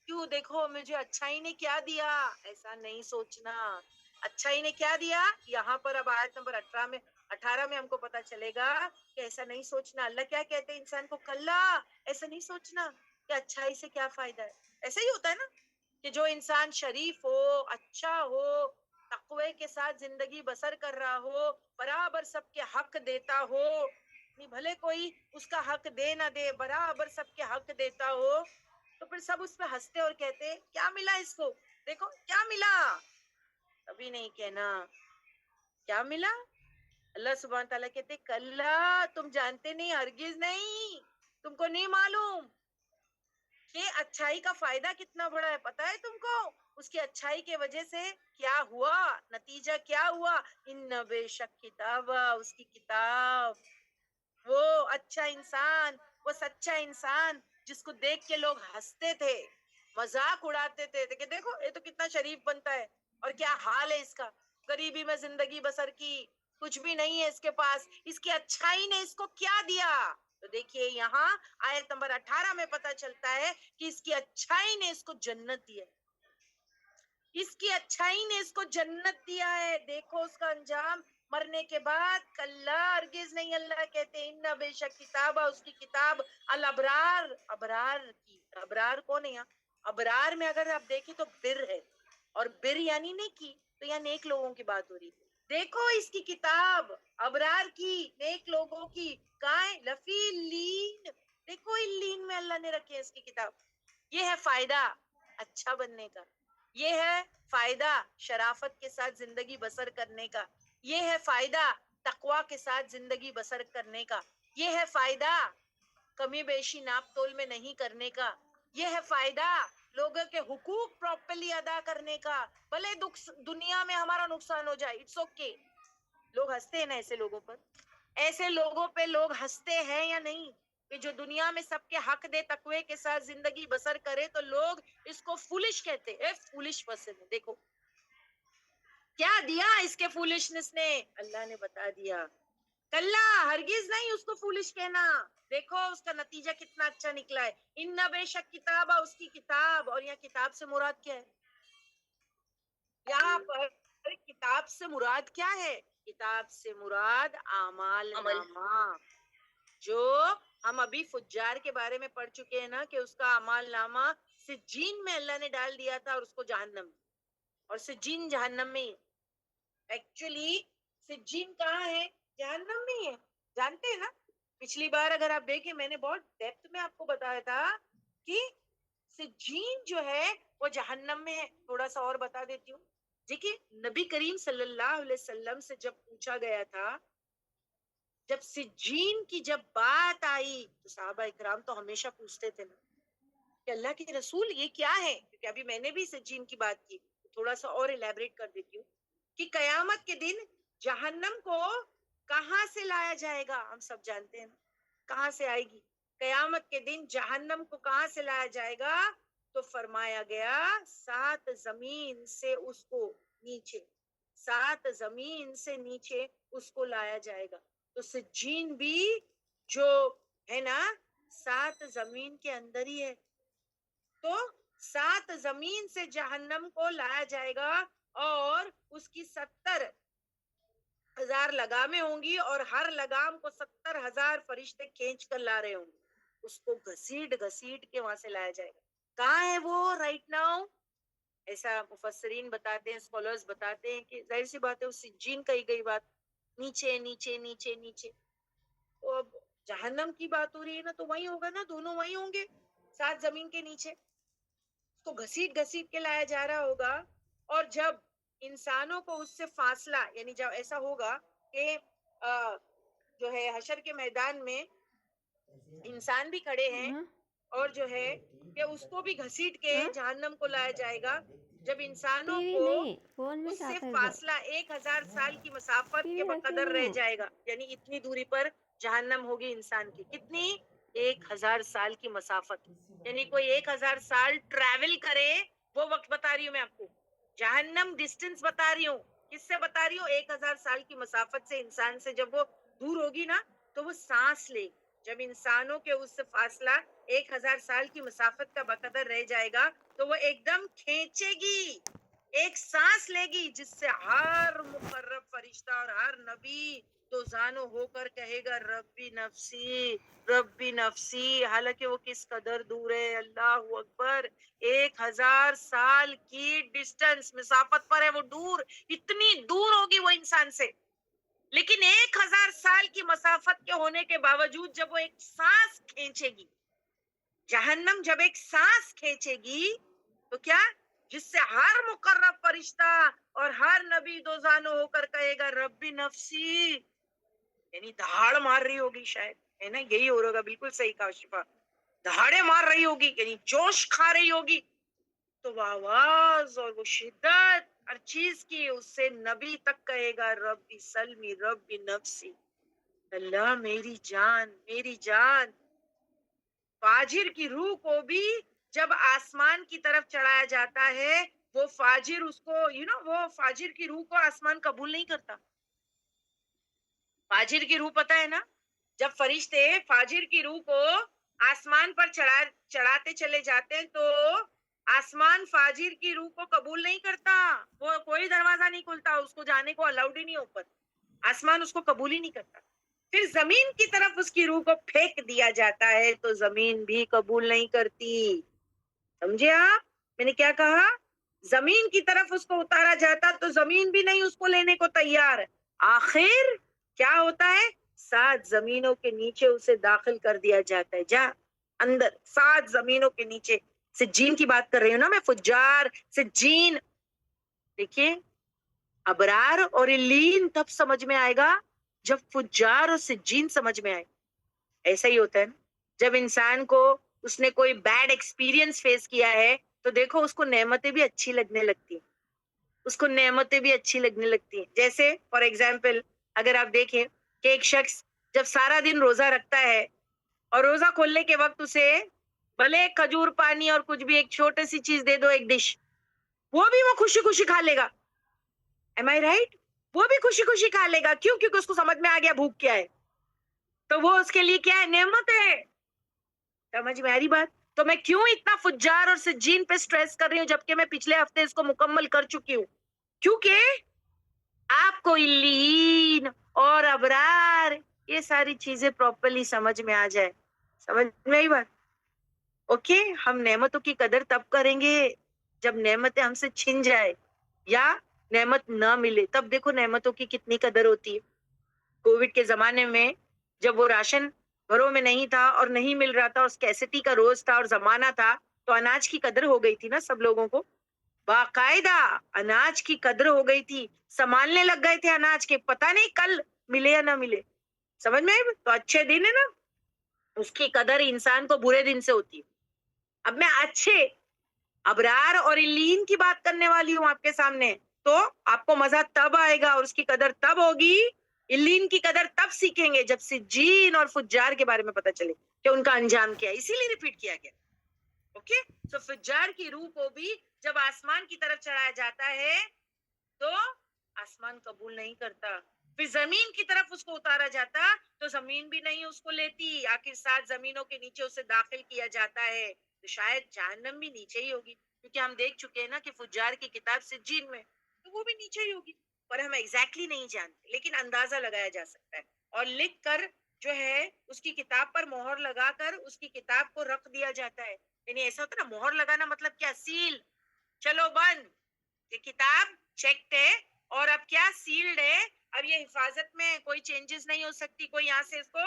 کیوں؟ دیکھو مجھے اچھائی نے کیا دیا، ایسا نہیں سوچنا. اچھائی نے کیا دیا؟ یہاں پر اب آیت نمبر 18 میں ہم کو پتا چلے گا کہ ایسا نہیں سوچنا. اللہ کیا کہتے ہیں انسان کو؟ کلا، ایسا نہیں سوچنا کہ اچھائی سے کیا فائدہ ہے. ایسا ہی ہوتا ہے نا کہ جو انسان شریف ہو، اچھا ہو، تقوی کے ساتھ زندگی بسر کر رہا ہو، برابر سب کے حق دیتا ہو، بھلے کوئی اس کا حق دے نہ دے، برابر سب کے حق دیتا ہو، تو پھر سب اس پہ ہنستے اور کہتے کیا ملا اس کو؟ دیکھو کیا ملا. کبھی نہیں کہنا کیا ملا. اللہ سبحانہ تعالیٰ کہتے کلا، تم جانتے نہیں، ہرگز نہیں، تم کو نہیں معلوم کہ اچھائی کا فائدہ کتنا بڑا ہے. پتا ہے تم کو اس کی اچھائی کی وجہ سے کیا ہوا، نتیجہ کیا ہوا؟ ان بے شک کتابہ، اس کی کتاب، وہ اچھا انسان، وہ سچا انسان جس کو دیکھ کے لوگ ہنستے تھے، مذاق اڑاتے تھے کہ دیکھو یہ تو کتنا شریف بنتا ہے، اور کیا حال ہے اس کا، غریبی میں زندگی بسر کی، کچھ بھی نہیں ہے اس کے پاس، اس کی اچھائی نے اس کو کیا دیا. تو دیکھیے یہاں آیت نمبر 18 میں پتا چلتا ہے کہ اس کی اچھائی نے اس کو جنت دیا ہے. اس کی اچھائی نے اس کو جنت دیا ہے. دیکھو اس کا انجام مرنے کے بعد. کلا، ہرگز نہیں. اللہ کہتے ان بے شک کتابہ، اس کی کتاب، الابرار، ابرار کی. ابرار کون ہے یہاں؟ ابرار میں اگر آپ دیکھیں تو بر ہے، اور بر یعنی نیکی، تو یہاں نیک لوگوں کی بات ہو رہی ہے. دیکھو اس کی کتاب ابرار کی، نیک لوگوں کی. کہاں ہے؟ لفی لین. دیکھو لین میں اللہ نے رکھی ہے اس کی کتاب. یہ ہے فائدہ اچھا بننے کا، یہ ہے فائدہ شرافت کے ساتھ زندگی بسر کرنے کا، یہ ہے فائدہ تقوی کے ساتھ زندگی بسر کرنے کا، یہ ہے فائدہ کمی بیشی ناپ تول میں نہیں کرنے کا، یہ ہے فائدہ لوگوں کے حقوق پراپرلی ادا کرنے کا. بھلے دنیا میں ہمارا نقصان ہو جائے، اٹس اوکے. لوگ ہنستے ہیں نا ایسے لوگوں پر، ایسے لوگوں پہ لوگ ہنستے ہیں یا نہیں، کہ جو دنیا میں سب کے حق دے، تقوی کے ساتھ زندگی بسر کرے، تو لوگ اس کو فولش کہتے ہیں. فولش پرسن ہے. دیکھو کیا دیا اس کے فولشنس نے، اللہ نے بتا دیا. کلا، ہرگز نہیں اس کو فولش کہنا. دیکھو اس کا نتیجہ کتنا اچھا نکلا ہے. ان بے شک کتابہ، اس کی کتاب. اور یہاں کتاب سے مراد کیا ہے؟ یہاں پر کتاب سے مراد کیا ہے؟ کتاب سے مراد اعمال عمل. نامہ. جو ہم ابھی فجار کے بارے میں پڑھ چکے ہیں نا کہ اس کا اعمال نامہ سجین میں اللہ نے ڈال دیا تھا، اور اس کو جہنم میں. اور سجین جہنم میں. ایکچولی سجین کہاں ہے؟ جہنم میں ہے. جانتے ہیں نا پچھلی بار اگر آپ دیکھیں میں نے بہت ڈیپتھ میں آپ کو بتایا تھا کہ سجین جو ہے وہ جہنم میں ہے. تھوڑا سا اور بتا دیتی ہوں. دیکھیے نبی کریم صلی اللہ علیہ وسلم سے جب پوچھا گیا تھا، جب سجین کی جب بات آئی، تو صحابہ اکرام تو ہمیشہ پوچھتے تھے نا کہ اللہ کے رسول یہ کیا ہے، کیونکہ ابھی میں نے بھی سجین کی بات کی، تھوڑا سا اور الیبریٹ کر دیتی ہوں کہ قیامت کے دن جہنم کو کہاں سے لایا جائے گا. ہم سب جانتے ہیں نا کہاں سے آئے گی. قیامت کے دن جہنم کو کہاں سے لایا جائے گا؟ تو فرمایا گیا 7 زمین سے اس کو نیچے، 7 زمین سے نیچے اس کو لایا جائے گا. تو سجین بھی جو ہے نا 7 زمین کے اندر ہی ہے. تو 7 زمین سے جہنم کو لایا جائے گا، اور اس کی 70,000 لگامیں ہوں گی، اور ہر لگام کو 70,000 فرشتے کھینچ کر لا رہے ہوں گے. اس کو گھسیٹ گھسیٹ کے وہاں سے لایا جائے گا. کہاں ہے وہ رائٹ ناؤ؟ ایسا مفسرین بتاتے ہیں، اسکالرز بتاتے ہیں کہ ظاہر سی بات ہے اس سجین کہی گئی بات نیچے نیچے نیچے نیچے. تو اب جہنم کی بات ہو رہی ہے نا، تو وہی ہوگا نا، دونوں وہی ہوں گے 7 زمین کے نیچے. اس کو گھسیٹ گھسیٹ کے لایا جا رہا ہوگا. اور جب انسانوں کو اس سے فاصلہ، یعنی جب ایسا ہوگا کہ جو ہے حشر کے میدان میں انسان بھی کھڑے ہیں ہاں اور جو ہے کہ اس کو بھی گھسیٹ کے ہاں جہنم کو لایا جائے گا جب ٹی انسانوں وی کو نہیں فون میں اس کیا سے کر رہے فاصلہ 1000 سال کی مسافت ٹی کے وی رکھی بقدر ہوئی رہ ہوں جائے گا. یعنی اتنی دوری پر جہنم ہوگی انسان کی. کتنی؟ 1000 سال کی مسافت. یعنی کوئی 1000 سال ٹریول کرے وہ وقت بتا رہی ہوں میں آپ کو. جہنم ڈسٹینس بتا رہی ہوں. کس سے بتا رہی ہوں؟ 1000 سال کی مسافت سے انسان سے جب وہ دور ہوگی نا تو وہ سانس لے. جب انسانوں کے اس سے فاصلہ 1000 سال کی مسافت کا بقدر رہ جائے گا تو وہ ایک دم کھینچے گی, ایک سانس لے گی جس سے ہر مقرب فرشتہ اور ہر نبی تو زانو ہو کر کہے گا ربی نفسی ربی نفسی. حالانکہ وہ کس قدر دور ہے. اللہ اکبر. 1000 سال کی ڈسٹنس مسافت پر ہے وہ دور. اتنی دور ہوگی وہ انسان سے, لیکن 1000 سال کی مسافت کے ہونے کے باوجود جب وہ ایک سانس کھینچے گی, جہنم جب ایک سانس کھینچے گی تو کیا, جس سے ہر مقرب فرشتہ اور ہر نبی دوزانو ہو کر کہے گا ربی نفسی. یعنی دہاڑ مار رہی ہوگی شاید, ہے نا, یہی ہو رہا. بالکل صحیح کہا شفا. دہاڑے مار رہی ہوگی یعنی جوش کھا رہی ہوگی. تو وہ آواز اور وہ شدت ہر چیز کی اس سے نبی تک کہے گا ربی سلمی ربی نفسی. اللہ میری جان میری جان. فاجر کی روح کو بھی جب آسمان کی طرف چڑھایا جاتا ہے وہ فاجر اس کو وہ فاجر کی روح کو آسمان قبول نہیں کرتا. فاجر کی روح پتہ ہے نا, جب فرشتے فاجر کی روح کو آسمان پر چڑھاتے چلے جاتے ہیں تو آسمان فاجر کی روح کو قبول نہیں کرتا. وہ کوئی دروازہ نہیں کھلتا, اس کو جانے کو الاؤڈ ہی نہیں اوپر. آسمان اس کو قبول ہی نہیں کرتا. پھر زمین کی طرف اس کی روح کو پھینک دیا جاتا ہے تو زمین بھی قبول نہیں کرتی. سمجھے آپ میں نے کیا کہا؟ زمین کی طرف اس کو اتارا جاتا تو زمین بھی نہیں اس کو لینے کو تیار. آخر کیا ہوتا ہے؟ 7 زمینوں کے نیچے اسے داخل کر دیا جاتا ہے. جا اندر 7 زمینوں کے نیچے. سجین کی بات کر رہی ہوں نا میں, فجار سجین. دیکھیے ابرار اور الین تب سمجھ میں آئے گا جب فجار اور سجین سمجھ میں آئے. ایسا ہی ہوتا ہے نا, جب انسان کو اس نے کوئی بیڈ ایکسپیرینس فیس کیا ہے تو دیکھو اس کو نعمتیں بھی اچھی لگنے لگتی ہیں. اس کو نعمتیں بھی اچھی لگنے لگتی ہیں. جیسے فار ایگزامپل اگر آپ دیکھیں کہ ایک شخص جب سارا دن روزہ رکھتا ہے اور روزہ کھولنے کے وقت اسے بھلے ایک کھجور پانی اور کچھ بھی ایک چھوٹی سی چیز دے دو, ایک ڈش, وہ بھی وہ خوشی خوشی کھا لے گا. ایم آئی رائٹ؟ وہ بھی خوشی خوشی کھا لے گا. کیوں؟ کیونکہ اس کو سمجھ میں آ گیا بھوک کیا ہے. تو وہ اس کے لیے کیا ہے؟ نعمت ہے. سمجھ میں آ رہی بات؟ تو میں کیوں اتنا فجار اور سجین پہ سٹریس کر رہی ہوں جبکہ میں پچھلے ہفتے اس کو مکمل کر چکی ہوں؟ کیونکہ آپ کو الین اور ابرار یہ ساری چیزیں پراپرلی سمجھ میں آ جائے. سمجھ میں آئی بات؟ اوکے, ہم نعمتوں کی قدر تب کریں گے جب نعمتیں ہم سے چھن جائے یا نعمت نہ ملے. تب دیکھو نعمتوں کی کتنی قدر ہوتی ہے. کووڈ کے زمانے میں جب وہ راشن گھروں میں نہیں تھا اور نہیں مل رہا تھا اور اسکیسٹی کا روز تھا اور زمانہ تھا تو اناج کی قدر ہو گئی تھی نا سب لوگوں کو. باقاعدہ اناج کی قدر ہو گئی تھی, سنبھالنے لگ گئے تھے اناج کے, پتہ نہیں کل ملے یا نہ ملے. سمجھ میں آئی؟ تو اچھے دن ہے نا, اس کی قدر انسان کو برے دن سے ہوتی ہے. اب میں اچھے ابرار اور الین کی بات کرنے والی ہوں آپ کے سامنے, تو آپ کو مزہ تب آئے گا اور اس کی قدر تب ہوگی, الین کی قدر تب سیکھیں گے جب سجین اور فجار کے بارے میں پتہ چلے کہ ان کا انجام کیا ہے. اسی لیے ریپیٹ کیا گیا. اوکے, تو فجار کی روح کو بھی جب آسمان کی طرف چڑھایا جاتا ہے تو آسمان قبول نہیں کرتا. پھر زمین کی طرف اس کو اتارا جاتا تو زمین بھی نہیں اس کو لیتی. آخر 7 زمینوں کے نیچے اسے داخل کیا جاتا ہے تو شاید جہنم بھی نیچے ہی ہوگی, کیونکہ ہم دیکھ چکے ہیں نا کہ فجار کی کتاب سجین میں, تو وہ بھی نیچے ہی ہوگی. پر ہم ایگزیکٹلی نہیں جانتے, لیکن اندازہ لگایا جا سکتا ہے. اور لکھ کر جو ہے اس کی کتاب پر مہر لگا کر اس کی کتاب کو رکھ دیا جاتا ہے. یعنی ایسا ہوتا نا, مہر لگانا مطلب کیا؟ سیل. چلو بند, یہ کتاب چیکڈ ہے اور اب کیا سیلڈ ہے, اب یہ حفاظت میں کوئی چینجز نہیں ہو سکتی, کوئی یہاں سے اس کو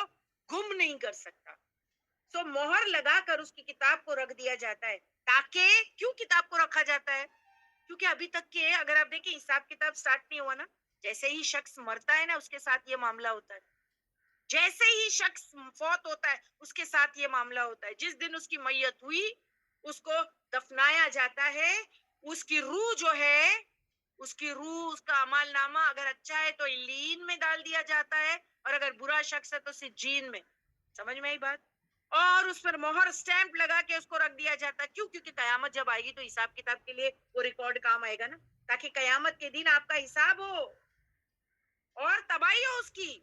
گم نہیں کر سکتا. سو مہر لگا کر اس کی کتاب کو رکھ دیا جاتا ہے. تاکہ کیوں کتاب کو رکھا جاتا ہے؟ کیونکہ ابھی تک کے اگر آپ دیکھیں حساب کتاب سٹارٹ نہیں ہوا نا, جیسے ہی شخص مرتا ہے نا اس کے ساتھ یہ معاملہ ہوتا ہے. جیسے ہی شخص فوت ہوتا ہے اس کے ساتھ یہ معاملہ ہوتا ہے. جس دن اس کی میت ہوئی اس کو دفنایا جاتا ہے. اس کی روح جو ہے اس کی روح اس کا اعمال نامہ اگر اچھا ہے تو علیین میں ڈال دیا جاتا ہے اور اگر برا شخص ہے تو سجین میں. سمجھ میں آئی بات؟ اور اس پر مہر سٹیمپ لگا کے اس کو رکھ دیا جاتا ہے. کیوں؟ کیونکہ قیامت جب آئے گی تو حساب کتاب کے لیے وہ ریکارڈ کام آئے گا نا, تاکہ قیامت کے دن آپ کا حساب ہو اور تباہی ہو اس کی.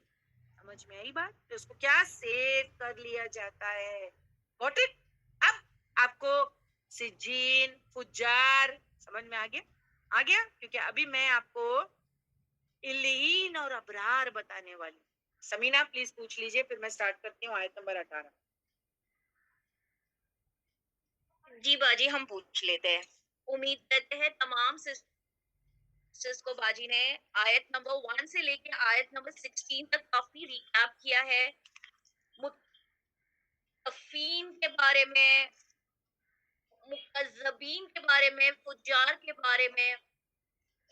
سمجھ میں آئی بات؟ تو اس کو کیا سیو کر لیا جاتا ہے. Got it؟ اب آپ کو سجین فجار سمجھ میں آ گیا کیونکہ ابھی میں آپ کو علیین اور ابرار بتانے والی ہوں. سمینا پلیز پوچھ لیجئے پھر میں سٹارٹ کرتی ہوں آیت نمبر 18. جی باجی ہم پوچھ لیتے ہیں. امید کرتے ہیں تمام سسٹرز کو باجی نے آیت نمبر 1 سے لے کے آیت نمبر 16 تک کافی ریکیپ کیا ہے. متفین کے بارے میں, مکذبین کے بارے میں, فجار کے بارے میں,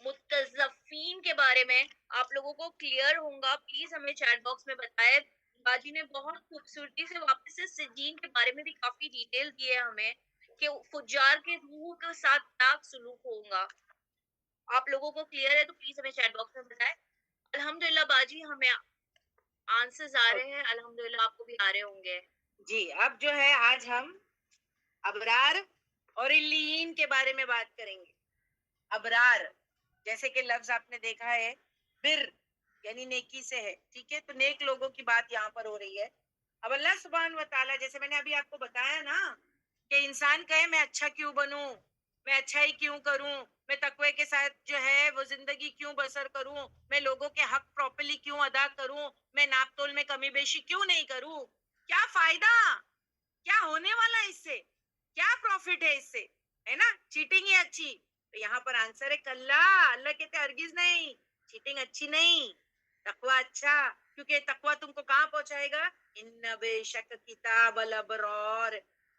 متزفین کے بارے میں آپ لوگوں کو کلیئر ہوگا. پلیز ہمیں چیٹ باکس میں بتائے. باجی نے بہت خوبصورتی سے واپس سے سجین کے بارے میں بھی کافی ڈیٹیل دی ہے ہمیں کہ فجار کے روح کے ساتھ کیا سلوک ہوگا. آپ لوگوں کو کلیئر ہے تو پلیز ہمیں چیٹ باکس میں بتائے. الحمدللہ باجی ہمیں آنسرز آ رہے ہیں, الحمدللہ آپ کو بھی آ رہے ہوں گے. جی اب جو ہے آج ہم ابرار اور علیین کے بارے میں بات کریں گے. ابرار جیسے کہ لفظ آپ نے دیکھا ہے بر یعنی نیکی سے ہے, ٹھیک ہے, تو نیک لوگوں کی بات یہاں پر ہو رہی ہے. اب اللہ سبحانہ و تعالیٰ جیسے میں نے ابھی آپ کو بتایا نا کہ انسان کہے میں اچھا کیوں بنوں, میں اچھائی کیوں کروں, میں تقوی کے ساتھ جو ہے وہ زندگی کیوں بسر کروں, میں لوگوں کے حق پراپرلی کیوں ادا کروں, میں ناپ تول میں کمی بیشی کیوں نہیں کروں, کیا فائدہ, کیا ہونے والا ہے اس سے, کیا پروفٹ ہے اس سے, ہے نا, چیٹنگ ہی اچھی. تو یہاں پر آنسر ہے کلا, اللہ کہتے ہرگز نہیں, چیٹنگ اچھی نہیں, تقوی اچھا, کیونکہ تقوی تم کو کہاں پہنچائے گا. ان بے شک کتاب الابرار,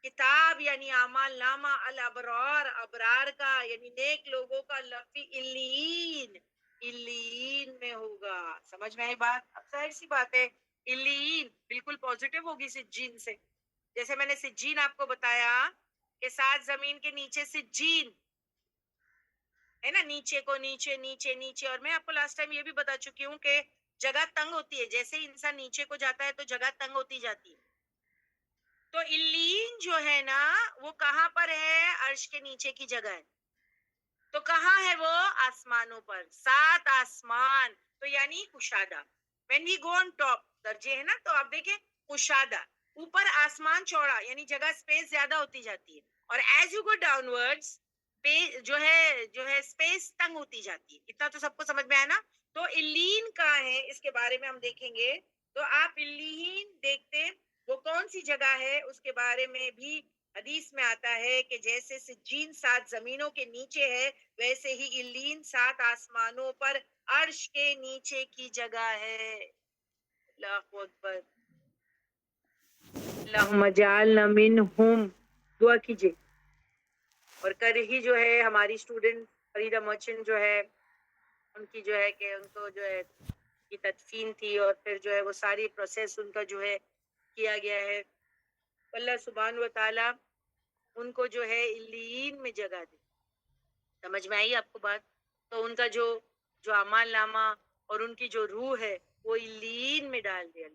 کتاب یعنی اعمال نامہ, الابرار ابرار کا یعنی نیک لوگوں کا لفظ علیین, علیین میں ہوگا. سمجھ میں آئی بات؟ اب ظاہر سی بات ہے علیین بالکل پازیٹیو ہوگی سجین سے. جیسے میں نے سجین آپ کو بتایا کہ 7 زمین کے نیچے سجین ہے نا, نیچے کو نیچے نیچے نیچے. اور میں آپ کو لاسٹ ٹائم یہ بھی بتا چکی ہوں کہ جگہ تنگ ہوتی ہے, جیسے ہی انسان نیچے کو جاتا ہے تو جگہ تنگ ہوتی جاتی ہے. تو علیین جو ہے نا وہ کہاں پر ہے, عرش کے نیچے کی جگہ ہے. تو کہاں ہے وہ, آسمانوں پر, 7 آسمان, تو یعنی کشادہ. when we go on top درجے ہے نا, تو آپ دیکھیں کشادہ, اوپر آسمان چوڑا یعنی جگہ سپیس زیادہ ہوتی جاتی ہے, اور as you go down words جو ہے سپیس تنگ ہوتی جاتی ہے. اتنا تو سب کو سمجھ میں آیا نا. تو علیین کہاں ہے اس کے بارے میں ہم دیکھیں گے. تو آپ علیین دیکھتے وہ کون سی جگہ ہے, اس کے بارے میں بھی حدیث میں آتا ہے کہ جیسے سجین 7 زمینوں کے نیچے ہے ویسے ہی علیین 7 آسمانوں پر عرش کے نیچے کی جگہ ہے. اللہ اکبر. اللہم اجعلنا منہم, دعا کیجئے. اور کل ہی جو ہے ہماری اسٹوڈنٹ فریدہ مرچنٹ جو ہے ان کی جو ہے کہ ان کو جو ہے کی تدفین تھی, اور پھر جو ہے وہ ساری پروسیس ان کا جو ہے کیا گیا ہے. اللہ سبحانہ و تعالیٰ ان کو جو ہے علیین میں جگہ دے. سمجھ میں آئی آپ کو بات؟ تو ان کا جو اعمال نامہ اور ان کی جو روح ہے وہ علیین میں ڈال دے.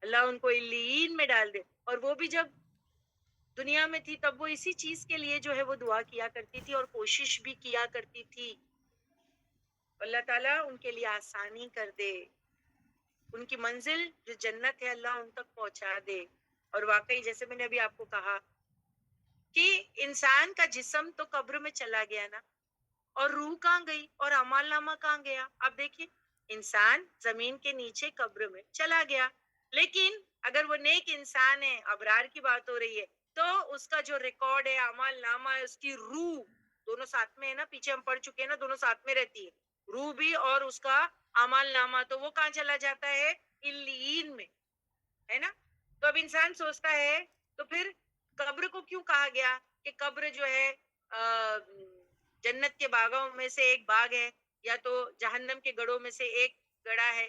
اللہ ان کو علیین میں ڈال دے. اور وہ بھی جب دنیا میں تھی تب وہ اسی چیز کے لیے جو ہے وہ دعا کیا کرتی تھی اور کوشش بھی کیا کرتی تھی. اللہ تعالیٰ ان کے لیے آسانی کر دے, ان کی منزل جو جنت ہے اللہ ان تک پہنچا دے. اور واقعی جیسے میں نے ابھی آپ کو کہا کہ انسان کا جسم تو قبر میں چلا گیا نا, اور روح کہاں گئی اور اعمال نامہ کہاں گیا. اب دیکھیے انسان زمین کے نیچے قبر میں چلا گیا, لیکن اگر وہ نیک انسان ہے, ابرار کی بات ہو رہی ہے, تو اس کا جو ریکارڈ ہے, اعمال نامہ ہے, اس کی روح دونوں ساتھ میں ہے نا, پیچھے ہم پڑھ چکے ہیں نا, دونوں ساتھ میں رہتی ہے, روح بھی اور اس کا اعمال نامہ, تو وہ کہاں چلا جاتا ہے, علیین میں, ہے نا. تو اب انسان سوچتا ہے تو پھر قبر کو کیوں کہا گیا کہ قبر جو ہے جنت کے باغوں میں سے ایک باغ ہے, یا تو جہنم کے گڑھوں میں سے ایک گڑھا ہے.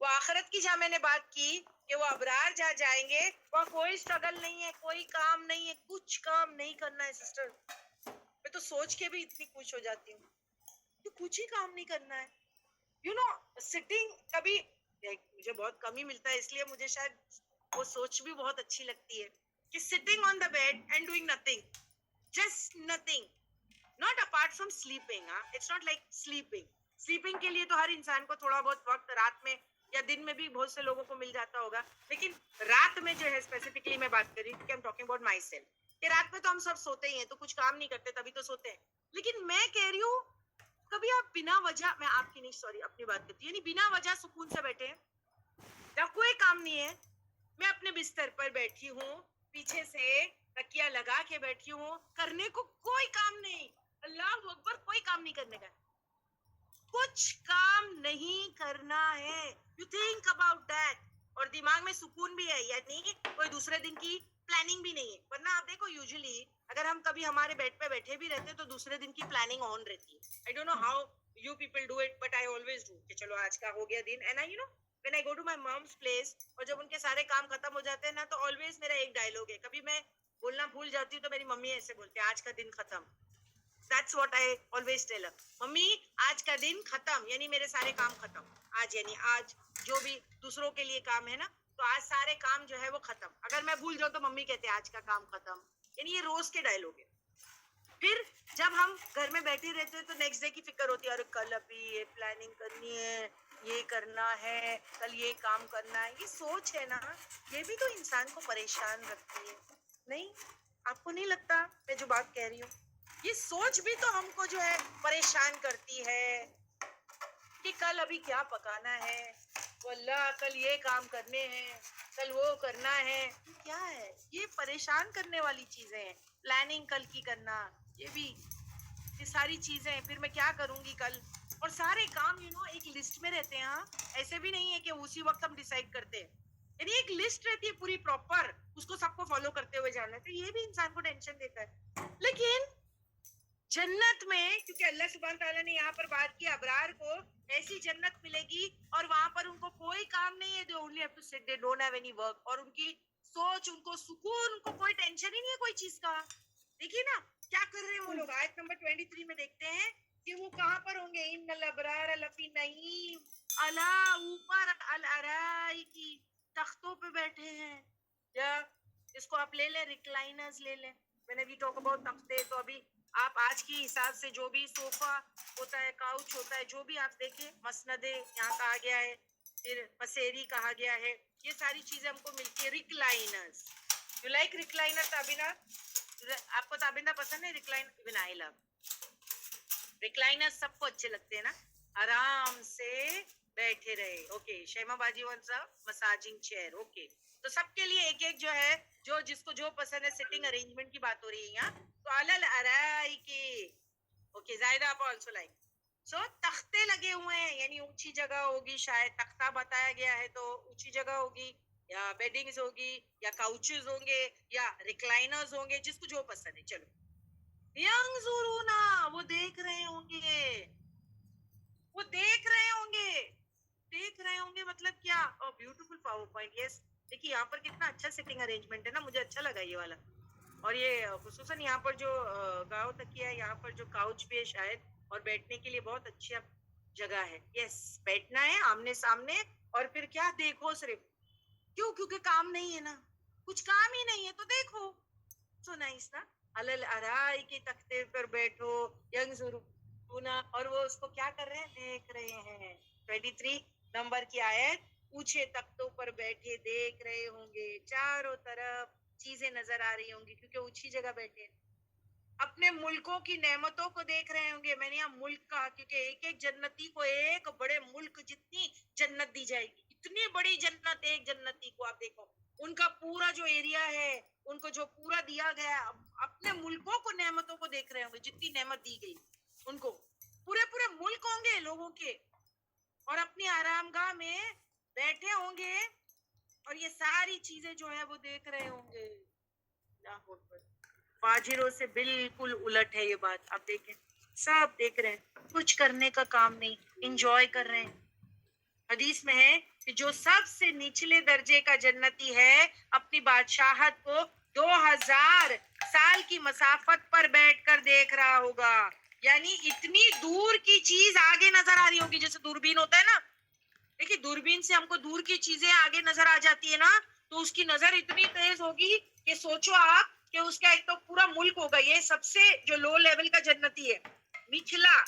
وہ آخرت کی جہاں میں نے بات کی کہ وہ ابرار جہاں جائیں گے وہاں کوئی اسٹرگل نہیں ہے, کوئی کام نہیں ہے, کچھ کام نہیں کرنا ہے. سسٹر میں تو سوچ کے بھی اتنی خوش ہو جاتی ہوں کہ کچھ ہی کام نہیں کرنا ہے. یو نو سٹنگ کبھی مجھے بہت کم ہی ملتا ہے, اس لیے مجھے شاید وہ سوچ بھی بہت اچھی لگتی ہے کہ sitting on the bed and doing nothing, just nothing, not apart from sleeping. It's not like sleeping. Sleeping کے لیے تو ہر انسان کو تھوڑا بہت وقت رات میں یا دن میں بھی بہت سے لوگوں کو مل جاتا ہوگا, لیکن رات میں جو ہے اسپیسیفکلی میں بات کر رہی ہوں کہ I'm talking about myself, کہ رات میں تو ہم سب سوتے ہی ہیں, تو کچھ کام نہیں کرتے تبھی تو سوتے ہیں. لیکن میں کہہ رہی ہوں کبھی آپ بنا وجہ, میں آپ کی نہیں سوری اپنی بات کرتی ہوں, یعنی بنا وجہ سکون سے بیٹھے ہیں, جب کوئی کام نہیں ہے, میں اپنے بستر پر بیٹھی ہوں, پیچھے سے تکیا لگا کے بیٹھی ہوں, کرنے کو کوئی کام نہیں, اللہ اکبر, کوئی کام نہیں کرنے کا, کچھ کام نہیں کرنا ہے. یو تھنک اباؤٹ دیٹ, اور دماغ میں سکون بھی ہے, یعنی کوئی دوسرے دن کی پلاننگ بھی نہیں ہے. ورنہ آپ دیکھو یوزلی اگر ہم کبھی ہمارے بیڈ پہ بیٹھے بھی رہتے تو دوسرے دن کی پلاننگ آن رہتی ہے. I don't know how you people do it, but I always do, کہ چلو آج کا ہو گیا دن. And I, when I go to my mom's place, اور جب ان کے سارے کام ختم ہو جاتے ہیں نا, تو always میرا ایک ڈائلوگ ہے, کبھی میں بولنا بھول جاتی ہوں تو میری ممی ایسے بولتے ہیں, آج کا دن ختم. That's what I always tell her. Mummy آج کا دن ختم, یعنی میرے سارے کام ختم. آج یعنی آج جو بھی دوسروں کے لیے کام ہے نا, تو آج سارے کام جو ہے وہ ختم. اگر میں بھول جاؤں تو ممی کہتے ہیں آج کا کام ختم, یعنی یہ روز کے ڈائلوگ ہے. پھر جب ہم گھر میں بیٹھے رہتے ہیں تو نیکسٹ ڈے کی فکر ہوتی ہے, اور کل ابھی یہ پلاننگ کرنی ہے, یہ کرنا ہے, کل یہ کام کرنا ہے. یہ سوچ ہے نا, یہ بھی تو انسان کو پریشان رکھتی ہے. نہیں, آپ کو نہیں لگتا میں جو بات کہہ رہی ہوں, یہ سوچ بھی تو ہم کو جو ہے پریشان کرتی ہے کہ کل ابھی کیا پکانا ہے, واللہ کل یہ کام کرنے ہیں, کل وہ کرنا ہے. کیا ہے یہ پریشان کرنے والی چیزیں ہیں. پلاننگ کل کی کرنا, یہ بھی, یہ ساری چیزیں. پھر میں کیا کروں گی کل, اور سارے کام ایک لسٹ میں رہتے ہیں. ایسے بھی نہیں ہے کہ اسی وقت ہم ڈیسائیڈ کرتے ہیں, یعنی ایک لسٹ رہتی ہے پوری پراپر, اس کو سب کو فالو کرتے ہوئے جانا ہے. تو یہ بھی انسان کو ٹینشن دیتا ہے. لیکن جنت میں, کیونکہ اللہ سبحانہ تعالیٰ نے یہاں پر بات کی, ابرار کو ایسی جنت ملے گی اور وہاں پر ان کو کوئی کام نہیں ہے. they only have to sit, they don't have any work, اور ان کی سوچ, ان کو سکون, ان کو کوئی ٹینشن ہی نہیں ہے کوئی چیز کا. دیکھیے نا کیا کر رہے ہیں وہ لوگ. آیت نمبر 23 میں دیکھتے ہیں کہ وہ کہاں پر ہوں گے. ان الابرار لفی نعیم, الا, اوپر, الارائی کی تختوں پہ بیٹھے ہیں. یا اس کو آپ لے لیں, ریکلائنرز لے لیں. میں نے بھی ٹاک اباؤٹ تختے, تو ابھی آپ آج کی حساب سے جو بھی صوفہ ہوتا ہے, کاؤچ ہوتا ہے, جو بھی آپ دیکھیں, مسندے یہاں کہا گیا ہے, پھر پسیری کہا گیا ہے, یہ ساری چیزیں ہم کو ملتی ہے. ریکلائنرز, یو لائک ریکلائنر تابینہ؟ آپ کو تابندہ پسند ہے ریکلائنر؟ ایون آئی لو ریکلائنر, سب کو اچھے لگتے ہیں نا, آرام سے بیٹھے رہے. اوکے, شیما باجی وانس ا مساجنگ چیئر. اوکے, تو سب کے لیے ایک ایک جو ہے, جو جس کو جو پسند ہے, سٹنگ ارینجمنٹ کی بات ہو رہی ہے یہاں. تو علل ارائی کی, اوکے, زائدہ آپ آلسو لائک. سو تختے لگے ہوئے ہیں, یعنی اونچی جگہ ہوگی, شاید تختہ بتایا گیا ہے تو اونچی جگہ ہوگی, یا بیڈنگز ہوگی, یا کاؤچز ہوں گے, یا ریکلائنرز ہوں گے, جس کو جو پسند ہے. چلو, ینظرونا, وہ دیکھ رہے ہوں گے, وہ دیکھ رہے ہوں گے. دیکھ رہے ہوں گے مطلب کیا؟ Beautiful power point. یس, دیکھیے یہاں پر کتنا اچھا سٹنگ ارینجمنٹ ہے نا, مجھے اچھا لگا یہ والا. اور یہ خصوصاً یہاں پر جو گاؤں تکیا ہے, یہاں پر جو کاؤچ بھی ہے شاید, اور بیٹھنے کے لیے بہت اچھا جگہ ہے. یس, بیٹھنا ہے آمنے سامنے, اور پھر کیا دیکھو صرف. کیوں؟ کیونکہ کام نہیں ہے نا, کچھ کام ہی نہیں ہے تو دیکھو. سو نائس نا, علل ارائی کے تختے پر بیٹھو, ینظرونا, اور وہ اس کو کیا کر رہے ہیں, دیکھ رہے ہیں. 23 نمبر کی آیت, اونچے تختوں پر بیٹھے دیکھ رہے ہوں گے, چاروں طرف چیزیں نظر آ رہی ہوں گی کیونکہ اونچی جگہ بیٹھے. اپنے ملکوں کی نعمتوں کو دیکھ رہے ہوں گے. میں نے یہاں ملک کہا کیونکہ ایک ایک جنتی کو ایک بڑے ملک جتنی جنت دی جائے گی. اتنی بڑی جنت ایک جنتی کو. آپ دیکھو ان کا پورا جو ایریا ہے, ان کو جو پورا دیا گیا, اپنے ملکوں کو نعمتوں کو دیکھ رہے ہوں گے, جتنی نعمت دی گئی ان کو. پورے پورے ملک ہوں گے لوگوں کے, اور اپنی آرام گاہ میں بیٹھے ہوں گے, اور یہ ساری چیزیں جو ہے وہ دیکھ رہے ہوں گے. اللہ اکبر. فاجروں سے بالکل الٹ ہے یہ بات. آپ دیکھیں, سب دیکھ رہے ہیں, کچھ کرنے کا کام نہیں, انجوائے کر رہے ہیں. حدیث میں ہے کہ جو سب سے نچلے درجے کا جنتی ہے اپنی بادشاہت کو 2000 سال کی مسافت پر بیٹھ کر دیکھ رہا ہوگا. یعنی اتنی دور کی چیز آگے نظر آ رہی ہوگی, جیسے دوربین ہوتا ہے نا, دیکھیے دوربین سے ہم کو دور کی چیزیں آگے نظر آ جاتی ہے نا, تو اس کی نظر اتنی تیز ہوگی کہ سوچو آپ کہ اس کا ایک تو پورا ملک ہوگا. یہ سب سے جو لو لیول کا جنتی ہے, نچلا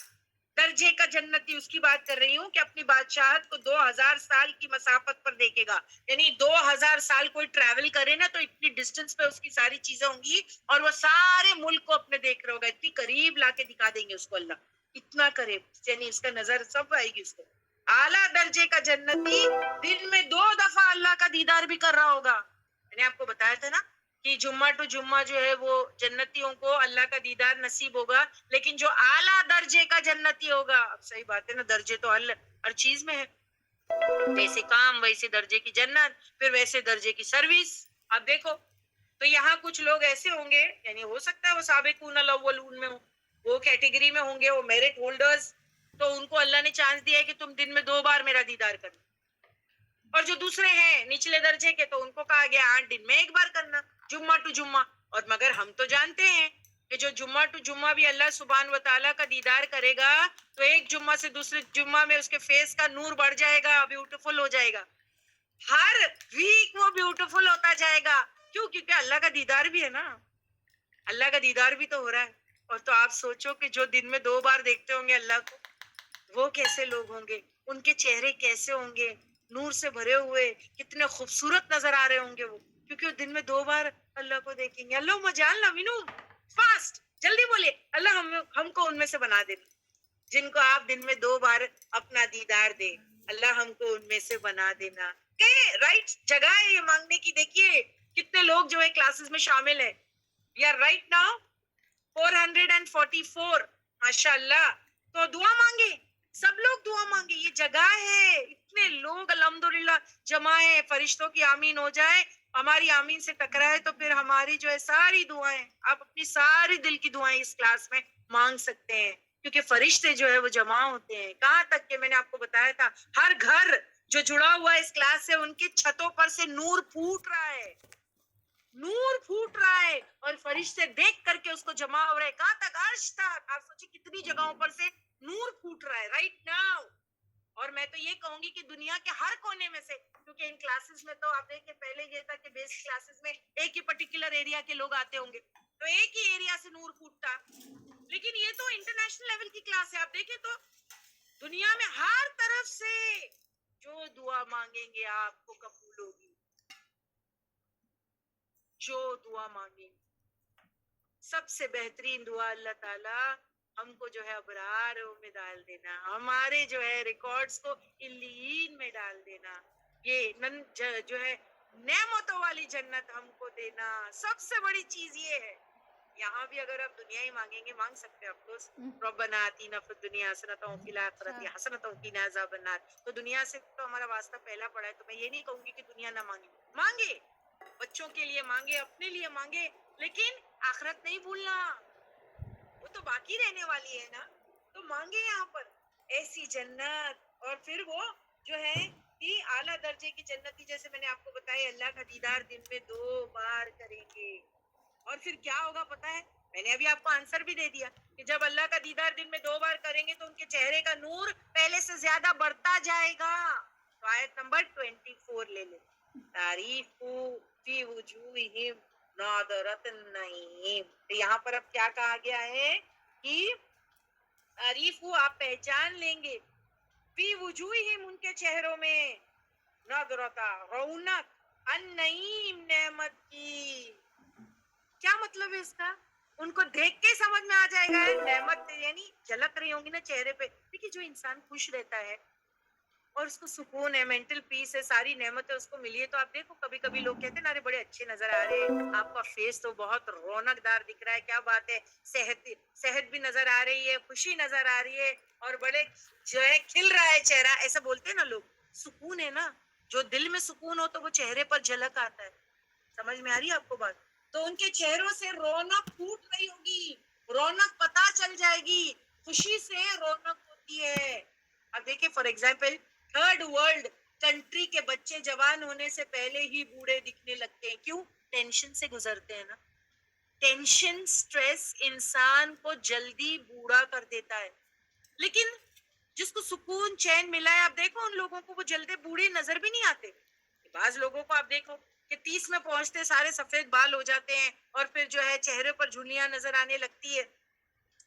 درجے کا جنتی, اس کی بات کر رہی ہوں کہ اپنی بادشاہت کو 2000 سال کی مسافت پر دیکھے گا. یعنی 2000 سال کوئی ٹریول کرے نا تو اتنی ڈسٹینس پہ اس کی ساری چیزیں ہوں گی اور وہ سارے ملک کو اپنے دیکھ رہا ہوگا. اتنی قریب لا کے دکھا دیں گے اس کو اللہ, اتنا قریب, یعنی اس کا نظر سب آئے گی اس کو. اعلیٰ درجے کا جنتی دن میں 2 دفعہ اللہ کا دیدار بھی کر رہا ہوگا. میں نے آپ کو بتایا تھا نا کہ جمعہ ٹو جمعہ جو ہے وہ جنتیوں کو اللہ کا دیدار نصیب ہوگا, لیکن جو اعلیٰ درجے کا جنتی ہوگا, اب صحیح بات ہے نا, درجے تو ہر چیز میں ہے, ویسے کام ویسے درجے کی جنت, پھر ویسے درجے کی سروس. اب دیکھو تو یہاں کچھ لوگ ایسے ہوں گے, یعنی ہو سکتا ہے وہ سابقون الاولون میں ہوں, وہ کیٹیگری میں ہوں گے, وہ میرٹ ہولڈرز, تو ان کو اللہ نے چانس دیا ہے کہ تم دن میں 2 بار میرا دیدار کرنا. اور جو دوسرے ہیں نچلے درجے کے, تو ان کو کہا گیا 8 دن میں 1 بار کرنا, جمعہ ٹو جمعہ. اور مگر ہم تو جانتے ہیں کہ جو جمعہ ٹو جمعہ بھی اللہ سبحانہ و تعالیٰ کا دیدار کرے گا تو ایک جمعہ سے دوسرے جمعہ میں اس کے فیس کا نور بڑھ جائے گا, بیوٹیفل ہو جائے گا. ہر ویک وہ بیوٹیفل ہوتا جائے گا. کیوں؟ کیونکہ اللہ کا دیدار بھی ہے نا, اللہ کا دیدار بھی تو ہو رہا ہے. اور تو آپ سوچو کہ جو دن میں 2 بار دیکھتے ہوں گے اللہ کو, وہ کیسے لوگ ہوں گے, ان کے چہرے کیسے ہوں گے, نور سے بھرے ہوئے, کتنے خوبصورت نظر آ رہے ہوں گے وہ, کیونکہ وہ دن میں 2 بار اللہ کو دیکھیں گے. اللہ مجالنا مینو, فاسٹ جلدی بولے, اللہ ہم کو ان میں سے بنا دینا جن کو آپ دن میں 2 بار اپنا دیدار دے. اللہ ہم کو ان میں سے بنا دینا. کہ رائٹ جگہ ہے یہ مانگنے کی. دیکھیے کتنے لوگ جو ہے کلاسز میں شامل ہیں. وی آر رائٹ ناؤ 444, ماشاء اللہ. تو دعا مانگے, سب لوگ دعا مانگے, یہ جگہ ہے, اتنے لوگ الحمدللہ جمع ہیں. فرشتوں کی آمین ہو جائے, ہماری آمین سے ٹکرائے تو پھر ہماری جو ہے ساری دعائیں, آپ اپنی ساری دل کی دعائیں اس کلاس میں مانگ سکتے ہیں, کیونکہ فرشتے جو ہے وہ جمع ہوتے ہیں. کہاں تک کہ میں نے آپ کو بتایا تھا, ہر گھر جو جڑا ہوا ہے اس کلاس سے, ان کی چھتوں پر سے نور پھوٹ رہا ہے, نور پھوٹ رہا ہے, اور فرشتے دیکھ کر کے اس کو جمع ہو رہے ہیں. کہاں تک؟ عرش تک. آپ سوچیں کتنی جگہوں پر سے نور پھوٹ رہا ہے رائٹ ناؤ. اور میں تو یہ کہوں گی کہ دنیا کے ہر کونے میں سے, کیونکہ ان کلاسز میں تو آپ دیکھیں پہلے یہ تھا کہ بیسک کلاسز میں ایک ہی پرٹیکولر ایریا کے لوگ آتے ہوں گے, تو ایک ہی ایریا سے نور پھوٹتا. لیکن یہ تو انٹرنیشنل لیول کی کلاس ہے. آپ دیکھیں تو دنیا میں ہر طرف سے جو دعا مانگیں گے آپ کو قبول ہوگی, جو دعا مانگیں. سب سے بہترین دعا اللہ تعالیٰ ہم کو جو ہے ابراروں میں ڈال دینا, ہمارے جو ہے ریکارڈز کو علیین میں ڈال دینا, یہ جو ہے نعمتوں والی جنت ہم کو دینا. سب سے بڑی چیز یہ ہے. یہاں بھی اگر آپ دنیا ہی مانگیں گے, مانگ سکتے ہیں آپ کو ربنا آتینا فی الدنیا حسنۃ وفی الآخرۃ حسنۃ وقنا عذاب النار. تو دنیا سے تو ہمارا واسطہ پہلا پڑا ہے, تو میں یہ نہیں کہوں گی کہ دنیا نہ مانگے, مانگے, بچوں کے لیے مانگے, اپنے لیے مانگے, لیکن آخرت نہیں بھولنا, وہ تو باقی رہنے والی ہے نا. تو مانگے یہاں پر ایسی جنت, اور پھر وہ جو ہے کہ اعلیٰ درجے کی جنتی, جیسے میں نے آپ کو بتایا اللہ کا دیدار دن میں 2 بار کریں گے. اور پھر کیا ہوگا پتا ہے, میں نے ابھی آپ کو آنسر بھی دے دیا کہ جب اللہ کا دیدار دن میں 2 بار کریں گے تو ان کے چہرے کا نور پہلے سے زیادہ بڑھتا جائے گا. تو آیت نمبر 24 لے لیں, تعریف فی وجوہہم نادرۃ النعیم. تو یہاں پر اب کیا کہا گیا ہے کہ تعریف آپ پہچان لیں گے, فی وجوہہم ان کے چہروں میں, نادرۃ رونق, النعیم نعمت کی. کیا مطلب ہے اس کا؟ ان کو دیکھ کے سمجھ میں آ جائے گا نعمت, یعنی جھلک رہی ہوں گی نا چہرے پہ. دیکھیے جو انسان خوش رہتا ہے اور اس کو سکون ہے, مینٹل پیس ہے, ساری نعمتیں اس کو ملی ہے, تو آپ دیکھو کبھی کبھی لوگ کہتے ہیں نا ارے بڑے اچھے نظر آ رہے ہیں, آپ کا فیس تو بہت رونق دار دکھ رہا ہے, کیا بات ہے, صحت بھی نظر آ رہی ہے, خوشی نظر آ رہی ہے, اور بڑے جو ہے کھل رہا ہے چہرہ, ایسا بولتے ہیں نا لوگ. سکون ہے نا, جو دل میں سکون ہو تو وہ چہرے پر جھلک آتا ہے. سمجھ میں آ رہی ہے آپ کو بات؟ تو ان کے چہروں سے رونق پھوٹ رہی ہوگی, رونق پتا چل جائے گی, خوشی سے رونق ہوتی ہے. اب دیکھیں for example 3rd world country کے بچے جوان ہونے سے پہلے ہی بوڑھے دکھنے لگتے ہیں. کیوں؟ ٹینشن سے گزرتے ہیں نا. ٹینشن سٹریس انسان کو جلدی بوڑھا کر دیتا ہے. لیکن جس کو سکون چین ملا ہے، آپ دیکھو ان لوگوں کو وہ جلدی بوڑھے نظر بھی نہیں آتے. بعض لوگوں کو آپ دیکھو کہ 30 میں پہنچتے سارے سفید بال ہو جاتے ہیں اور پھر جو ہے چہرے پر جھرریاں نظر آنے لگتی ہے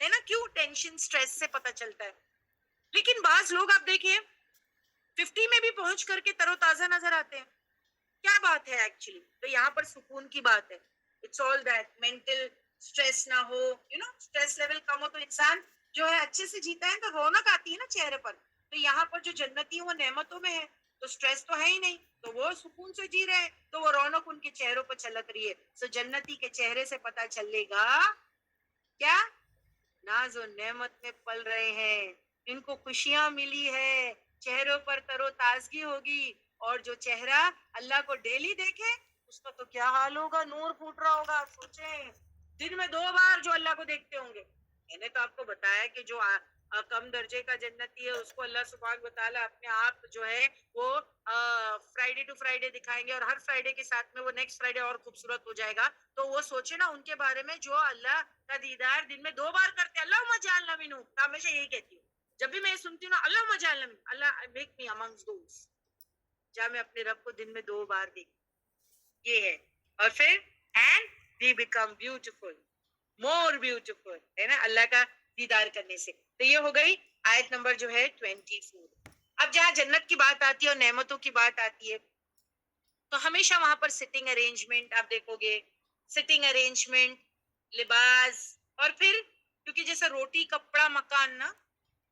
نا. کیوں؟ ٹینشن سٹریس سے پتہ چلتا ہے. لیکن بعض لوگ آپ دیکھیں 50 میں بھی پہنچ کر کے تر و تازہ نظر آتے ہیں. کیا بات ہے ایکچولی؟ تو یہاں پر سکون کی بات ہے. It's all that mental stress نہ ہو، سٹریس لیول کم ہو تو انسان جو ہے اچھے سے جیتا ہے، تو رونق آتی ہے نا چہرے پر. تو یہاں پر جو جنتی وہ نعمتوں میں ہے، تو سٹریس تو ہے ہی نہیں، تو وہ سکون سے جی رہے ہیں، تو وہ رونق ان کے چہروں پر چھلک رہی ہے. سو جنتی کے چہرے سے پتہ چلے گا کیا؟ ناز و نعمت میں پل رہے ہیں، ان کو خوشیاں ملی ہے، چہروں پر تر و تازگی ہوگی. اور جو چہرہ اللہ کو ڈیلی دیکھے اس کا تو کیا حال ہوگا، نور پھوٹ رہا ہوگا. آپ سوچیں دن میں 2 بار جو اللہ کو دیکھتے ہوں گے. میں نے تو آپ کو بتایا کہ جو کم درجے کا جنتی ہے اس کو اللہ سبحانہ و تعالیٰ اپنے آپ جو ہے وہ فرائیڈے ٹو فرائیڈے دکھائیں گے، اور ہر فرائیڈے کے ساتھ میں وہ نیکسٹ فرائیڈے اور خوبصورت ہو جائے گا. تو وہ سوچے نا ان کے بارے میں جو اللہ کا دیدار دن میں 2 بار کرتے. اللہم اجعلنا منہم. تو ہمیشہ یہی کہتی ہوں جب بھی میں یہ سنتی ہوں نا، اللہم اجعلنا منہم، اللہ میک می امنگس دوز، جہاں میں اپنے رب کو دن میں 2 بار دیکھوں. یہ ہے. اور پھر and we become beautiful, more beautiful, ہے نا، اللہ کا دیدار کرنے سے. تو یہ ہو گئی آیت نمبر جو ہے 24. اب جہاں جنت کی بات آتی ہے اور نعمتوں کی بات آتی ہے تو ہمیشہ وہاں پر سٹنگ ارینجمنٹ آپ دیکھو گے، سٹنگ ارینجمنٹ، لباس. اور پھر کیونکہ جیسے روٹی کپڑا مکان نا،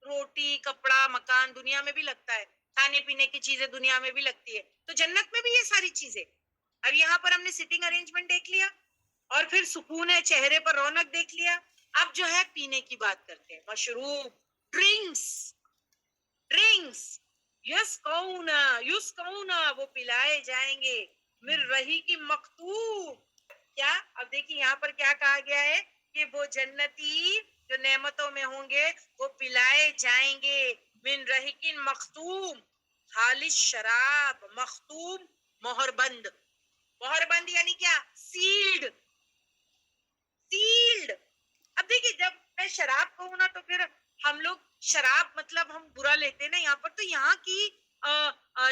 روٹی کپڑا مکان دنیا میں بھی لگتا ہے، کھانے پینے کی چیزیں دنیا میں بھی لگتی ہے، تو جنت میں بھی یہ ساری چیزیں. اب یہاں پر ہم نے سٹنگ ارینجمنٹ دیکھ لیا، اور پھر سکون ہے چہرے پر، رونق دیکھ لیا. اب جو ہے پینے کی بات کرتے ہیں، مشروب، ڈرنکس. ڈرنکس یسقون، وہ پلائے جائیں گے، من رحیق مختوم. کیا؟ اب دیکھیں یہاں پر کیا کہا گیا ہے کہ وہ جنتی جو نعمتوں میں ہوں گے وہ پلائے جائیں گے من رحیق مختوم، خالص شراب، مختوم مہر بند. مہر بند یعنی کیا؟ سیلڈ. سیلڈ. اب دیکھیے جب میں شراب کہوں نا تو پھر ہم لوگ شراب مطلب ہم برا لیتے ہیں نا یہاں پر. تو یہاں کی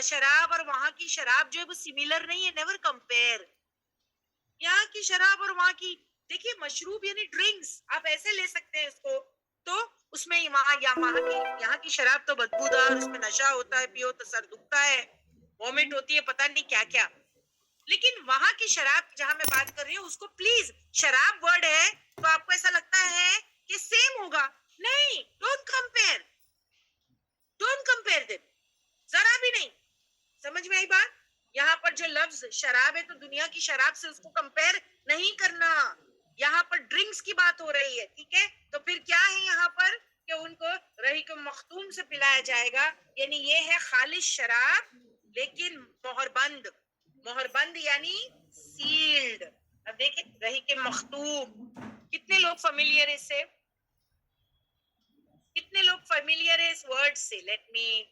شراب اور وہاں کی شراب جو ہے وہ سیملر نہیں ہے، نیور کمپیئر. یہاں کی شراب اور وہاں کی، دیکھیے مشروب یعنی ڈرنکس، آپ ایسے لے سکتے ہیں اس کو. تو اس میں یہاں کی شراب تو بدبودار، اس میں نشہ ہوتا ہے، پیو تو سر دکھتا ہے، وومٹ ہوتی ہے، پتہ نہیں کیا کیا. لیکن وہاں کی شراب جہاں میں بات کر رہی ہوں اس کو پلیز، شراب ورڈ ہے تو آپ کو ایسا لگتا ہے کہ سیم ہوگا، نہیں. ڈونٹ کمپیئر دم، ذرا بھی نہیں. سمجھ میں آئی بات؟ یہاں پر جو لفظ شراب ہے تو دنیا کی شراب سے اس کو کمپیئر نہیں کرنا. یہاں پر ڈرنکس کی بات ہو رہی ہے، ٹھیک ہے. تو پھر کیا ہے یہاں پر کہ ان کو رحیق مختوم سے پلایا جائے گا، یعنی یہ ہے خالص شراب لیکن مہر بند. مہر بند یعنی سیلڈ. اب دیکھیں رحیق مختوم، کتنے لوگ فیملیئر اس سے؟ کتنے لوگ فیملیئر ہے اس ورڈ سے؟ Let me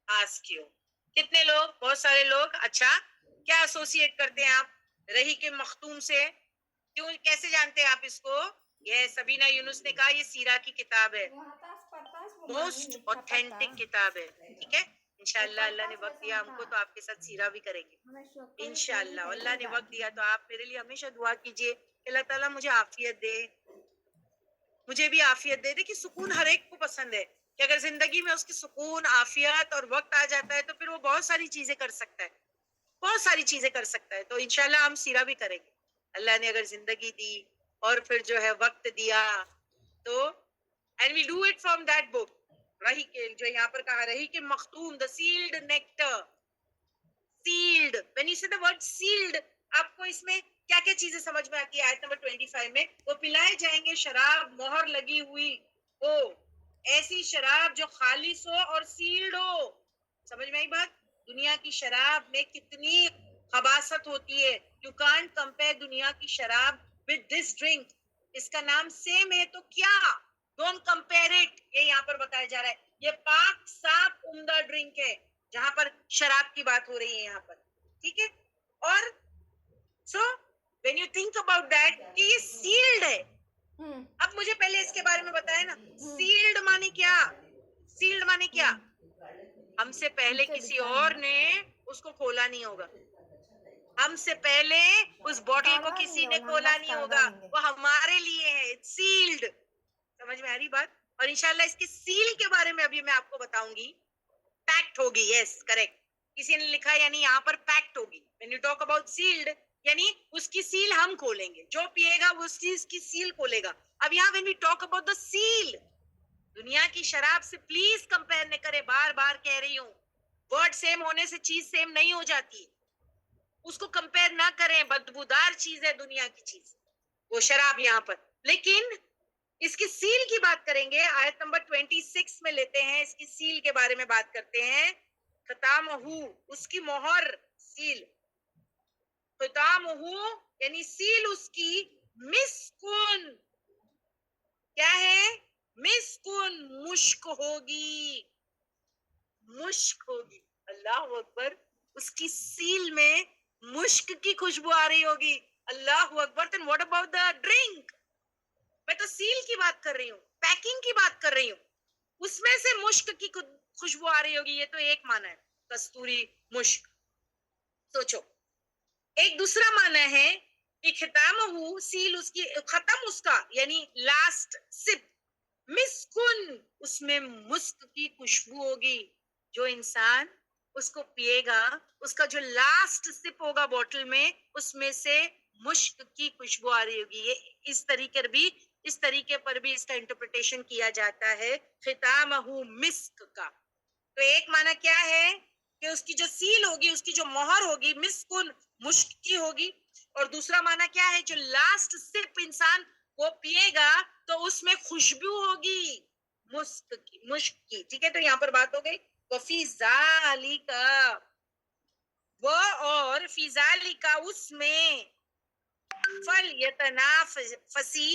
ask you. کتنے لوگ؟ بہت سارے لوگ. اچھا کیا ایسوسیٹ کرتے ہیں آپ رحیق مختوم سے؟ کیوں، کیسے جانتے ہیں آپ اس کو؟ یہ سبینہ یونس نے کہا یہ سیرہ کی کتاب ہے، موسٹ اوتھینٹک کتاب ہے، ٹھیک ہے. انشاءاللہ اللہ نے وقت دیا ہم کو تو آپ کے ساتھ سیرہ بھی کریں گے انشاءاللہ. اللہ نے وقت دیا تو آپ میرے لیے ہمیشہ دعا کیجئے کہ اللہ تعالیٰ مجھے عافیت دے، مجھے بھی عافیت دے. کہ سکون ہر ایک کو پسند ہے کہ اگر زندگی میں اس کی سکون، عافیت اور وقت آ جاتا ہے تو پھر وہ بہت ساری چیزیں کر سکتا ہے، بہت ساری چیزیں کر سکتا ہے. تو انشاءاللہ ہم سیرہ بھی کریں گے، اللہ نے اگر زندگی دی اور پھر جو ہے وقت دیا تو. and we do it from that book. رحیق جو یہاں پر کہا رحیق مختوم، the sealed nectar. sealed, when you say the word sealed، آپ کو اس میں کیا کیا چیزیں سمجھ میں آتی ہے؟ آیت نمبر 25 میں وہ پلائے جائیں گے شراب مہر لگی ہوئی ہو، ایسی شراب جو خالص ہو اور سیلڈ ہو. سمجھ میں آئی بات؟ دنیا کی شراب میں کتنی خباثت ہوتی ہے. یو کانٹ کمپیئر دنیا کی شراب with this drink. اس کا نام سیم ہے تو کیا؟ Don't compare it. یہ یہاں پر بتایا جا رہا ہے یہ پاک صاف عمدہ ڈرنک ہے. جہاں پر شراب کی بات ہو رہی ہے یہاں پر, ٹھیک ہے. اور so when you think about that کہ یہ سیلڈ ہے. اب مجھے پہلے اس کے بارے میں بتایا نا, سیلڈ مانے کیا, سیلڈ مانے کیا, ہم سے پہلے کسی اور نے اس کو کھولا نہیں ہوگا, ہم سے پہلے اس بوٹل کو کسی نے کھولا نہیں ہوگا, وہ ہمارے لیے ہے, سیلڈ. سمجھ میں آ رہی بات؟ اور انشاءاللہ اس کی سیل کے بارے میں ابھی میں آپ کو بتاؤں گی. پیکٹ ہوگی, یس کریکٹ, کسی نے لکھا یعنی یہاں پر پیکٹ ہوگی. when you talk about sealed یعنی اس کی سیل ہم کھولیں گے, جو پیے گا وہ اس چیز کی سیل کھولے گا. اب یہاں when we talk about the seal, دنیا کی شراب سے پلیز کمپیئر نہ کرے, بار بار کہہ رہی ہوں, ورڈ سیم ہونے سے چیز سیم نہیں ہو جاتی, اس کو کمپیئر نہ کریں, بدبودار چیز ہے دنیا کی چیز وہ شراب یہاں پر. لیکن اس کی سیل کی بات کریں گے, آیت نمبر 26 میں لیتے ہیں, اس کی سیل کے بارے میں بات کرتے ہیں. ختامہ, اس کی مہر, سیل, ختامہ یعنی سیل اس کی, مسکن, کیا ہے, مسکن, مشک ہوگی, مشک ہوگی. اللہ اکبر, اس کی سیل میں مشک کی خوشبو آ رہی ہوگی. اللہ اکبر. then what about the drink؟ میں تو سیل کی بات کر رہی ہوں, پیکنگ کی بات کر رہی ہوں, اس میں سے مشک کی خوشبو آ رہی ہوگی. یہ تو ایک معنی ہے, کستوری, مشک. سوچو, ایک دوسرا معنی ہے کہ ختامہ, سیل اس کی, ختم اس کا یعنی لاسٹ سپ, مسکن, اس میں مسک کی خوشبو ہوگی. جو انسان اس کو پیے گا, اس کا جو لاسٹ سپ ہوگا بوٹل میں, اس میں سے مشک کی خوشبو آ رہی ہوگی. یہ اس طریقے پر بھی اس کا انٹرپریٹیشن کیا جاتا ہے, ختامہ مسک کا. تو ایک معنی کیا ہے کہ اس کی جو سیل ہوگی, اس کی جو مہر ہوگی, مسکن, مشک کی ہوگی. اور دوسرا معنی کیا ہے, جو لاسٹ سپ انسان وہ پیے گا تو اس میں خوشبو ہوگی, مشک کی. ٹھیک ہے, تو یہاں پر بات ہو گئی. وفی ذالک, وہ اور فی ذالک اس میں, فلیتنافسی,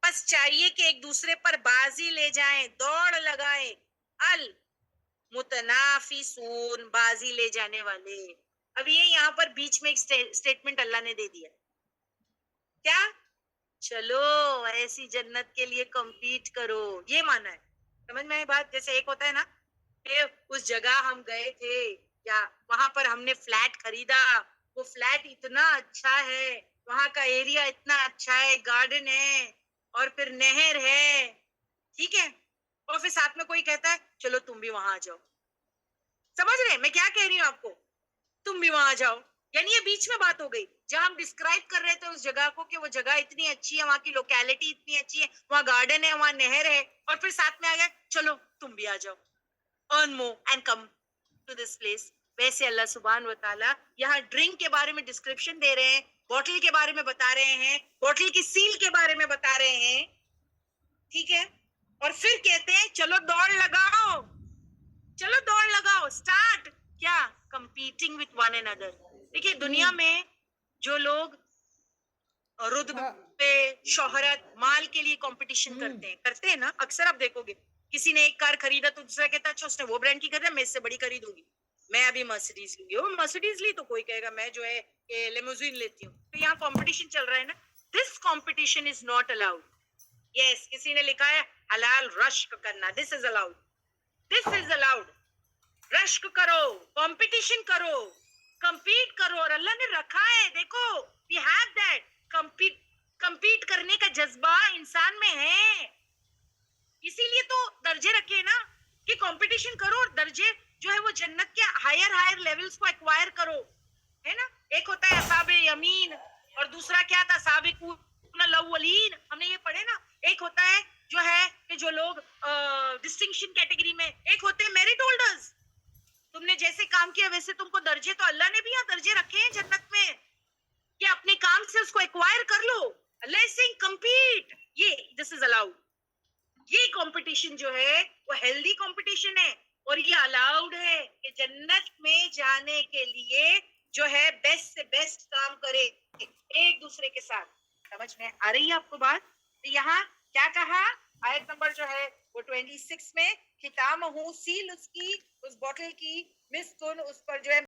پس چاہیے کہ ایک دوسرے پر بازی لے جائیں, دوڑ لگائیں, المتنافسون, بازی لے جانے والے. اب یہ یہاں پر بیچ میں ایک سٹیٹمنٹ اللہ نے دے دیا, کیا, چلو ایسی جنت کے لیے کمپیٹ کرو, یہ مانا ہے. سمجھ میں آئی بات؟ جیسے ایک ہوتا ہے نا کہ اس جگہ ہم گئے تھے یا وہاں پر ہم نے فلیٹ خریدا, وہ فلیٹ اتنا اچھا ہے, وہاں کا ایریا اتنا اچھا ہے, گارڈن ہے اور پھر نہر ہے, ٹھیک ہے, اور پھر ساتھ میں کوئی کہتا ہے چلو تم بھی وہاں آ جاؤ. سمجھ رہے میں کیا کہہ رہی ہوں آپ کو, تم بھی وہاں آ جاؤ. یعنی یہ بیچ میں بات ہو گئی, جہاں ہم ڈسکرائب کر رہے تھے اس جگہ کو کہ وہ جگہ اتنی اچھی ہے, وہاں کی لوکیلٹی اتنی اچھی ہے, وہاں گارڈن ہے, وہاں نہر ہے, اور پھر ساتھ میں آ گیا چلو تم بھی آ جاؤ, earn more and come to this place. ویسے اللہ سبحان و تعالیٰ یہاں ڈرنک کے بارے میں ڈسکرپشن دے رہے ہیں, بوٹل کے بارے میں بتا رہے ہیں, بوٹل کی سیل کے بارے میں بتا رہے ہیں, ٹھیک ہے, اور پھر کہتے ہیں چلو دوڑ لگاؤ, چلو دوڑ لگاؤ, اسٹارٹ, کیا, competing with one and other. دیکھیے دنیا میں جو لوگ رتبے, شہرت, مال کے لیے کمپٹیشن کرتے ہیں نا, اکثر آپ دیکھو گے کسی نے ایک کار خریدا تو دوسرا کہتا ہے اچھا اس نے وہ برانڈ کی خریدا, میں اس سے بڑی خریدوں گی, میں ابھی مرسیڈیز لوں گی. وہ مرسیڈیز لی تو کوئی کہے گا میں جو ہے کہ لیموزین لیتی ہوں. تو یہاں کمپٹیشن چل رہا ہے نا, دس کمپٹیشن از ناٹ الاؤڈ. یس, کسی نے لکھا ہے حلال رشک کرنا, دس is allowed, this is allowed. رشک کرو, کمپٹیشن کرو, کمپیٹ کرو, اور اللہ نے رکھا ہے, دیکھو وی ہیو دیٹ, کمپیٹ کرنے کا جذبہ انسان میں ہے. اسی لیے تو درجے رکھے نا کہ کمپٹیشن کرو اور درجے جو ہے وہ جنت کے ہائر لیولز کو ایکوائر کرو, ہے نا. ایک ہوتا ہے اصحاب یمین اور دوسرا کیا تھا, سابقون الاولین, ہم نے یہ پڑھے نا. ایک ہوتا ہے جو ہے کہ جو لوگ ڈسٹنکشن کیٹیگری میں, ایک ہوتے ہیں میرٹ ہولڈرز. تم نے جیسے کام کیا ویسے تم کو درجے, تو اللہ نے بھی یہاں درجے رکھے ہیں جنت میں کہ اپنے کام سے اس کو ایکوائر کر لو. اللہ از سیئنگ کمپیٹ, یہ دس از الاؤڈ. یہ کمپٹیشن جو ہے وہ ہیلدی کمپٹیشن ہے, اور یہ الاؤڈ ہے کہ جنت میں جانے کے لیے جو ہے بیسٹ سے بیسٹ کام کرے ایک دوسرے کے ساتھ. سمجھ میں آ رہی ہے آپ کو بات؟ تو یہاں کیا کہا, آیت نمبر جو ہے وہ 26 میں, ختامہ, سیل اس کی, اس بوٹل کی, مس کن اس پر جو ہے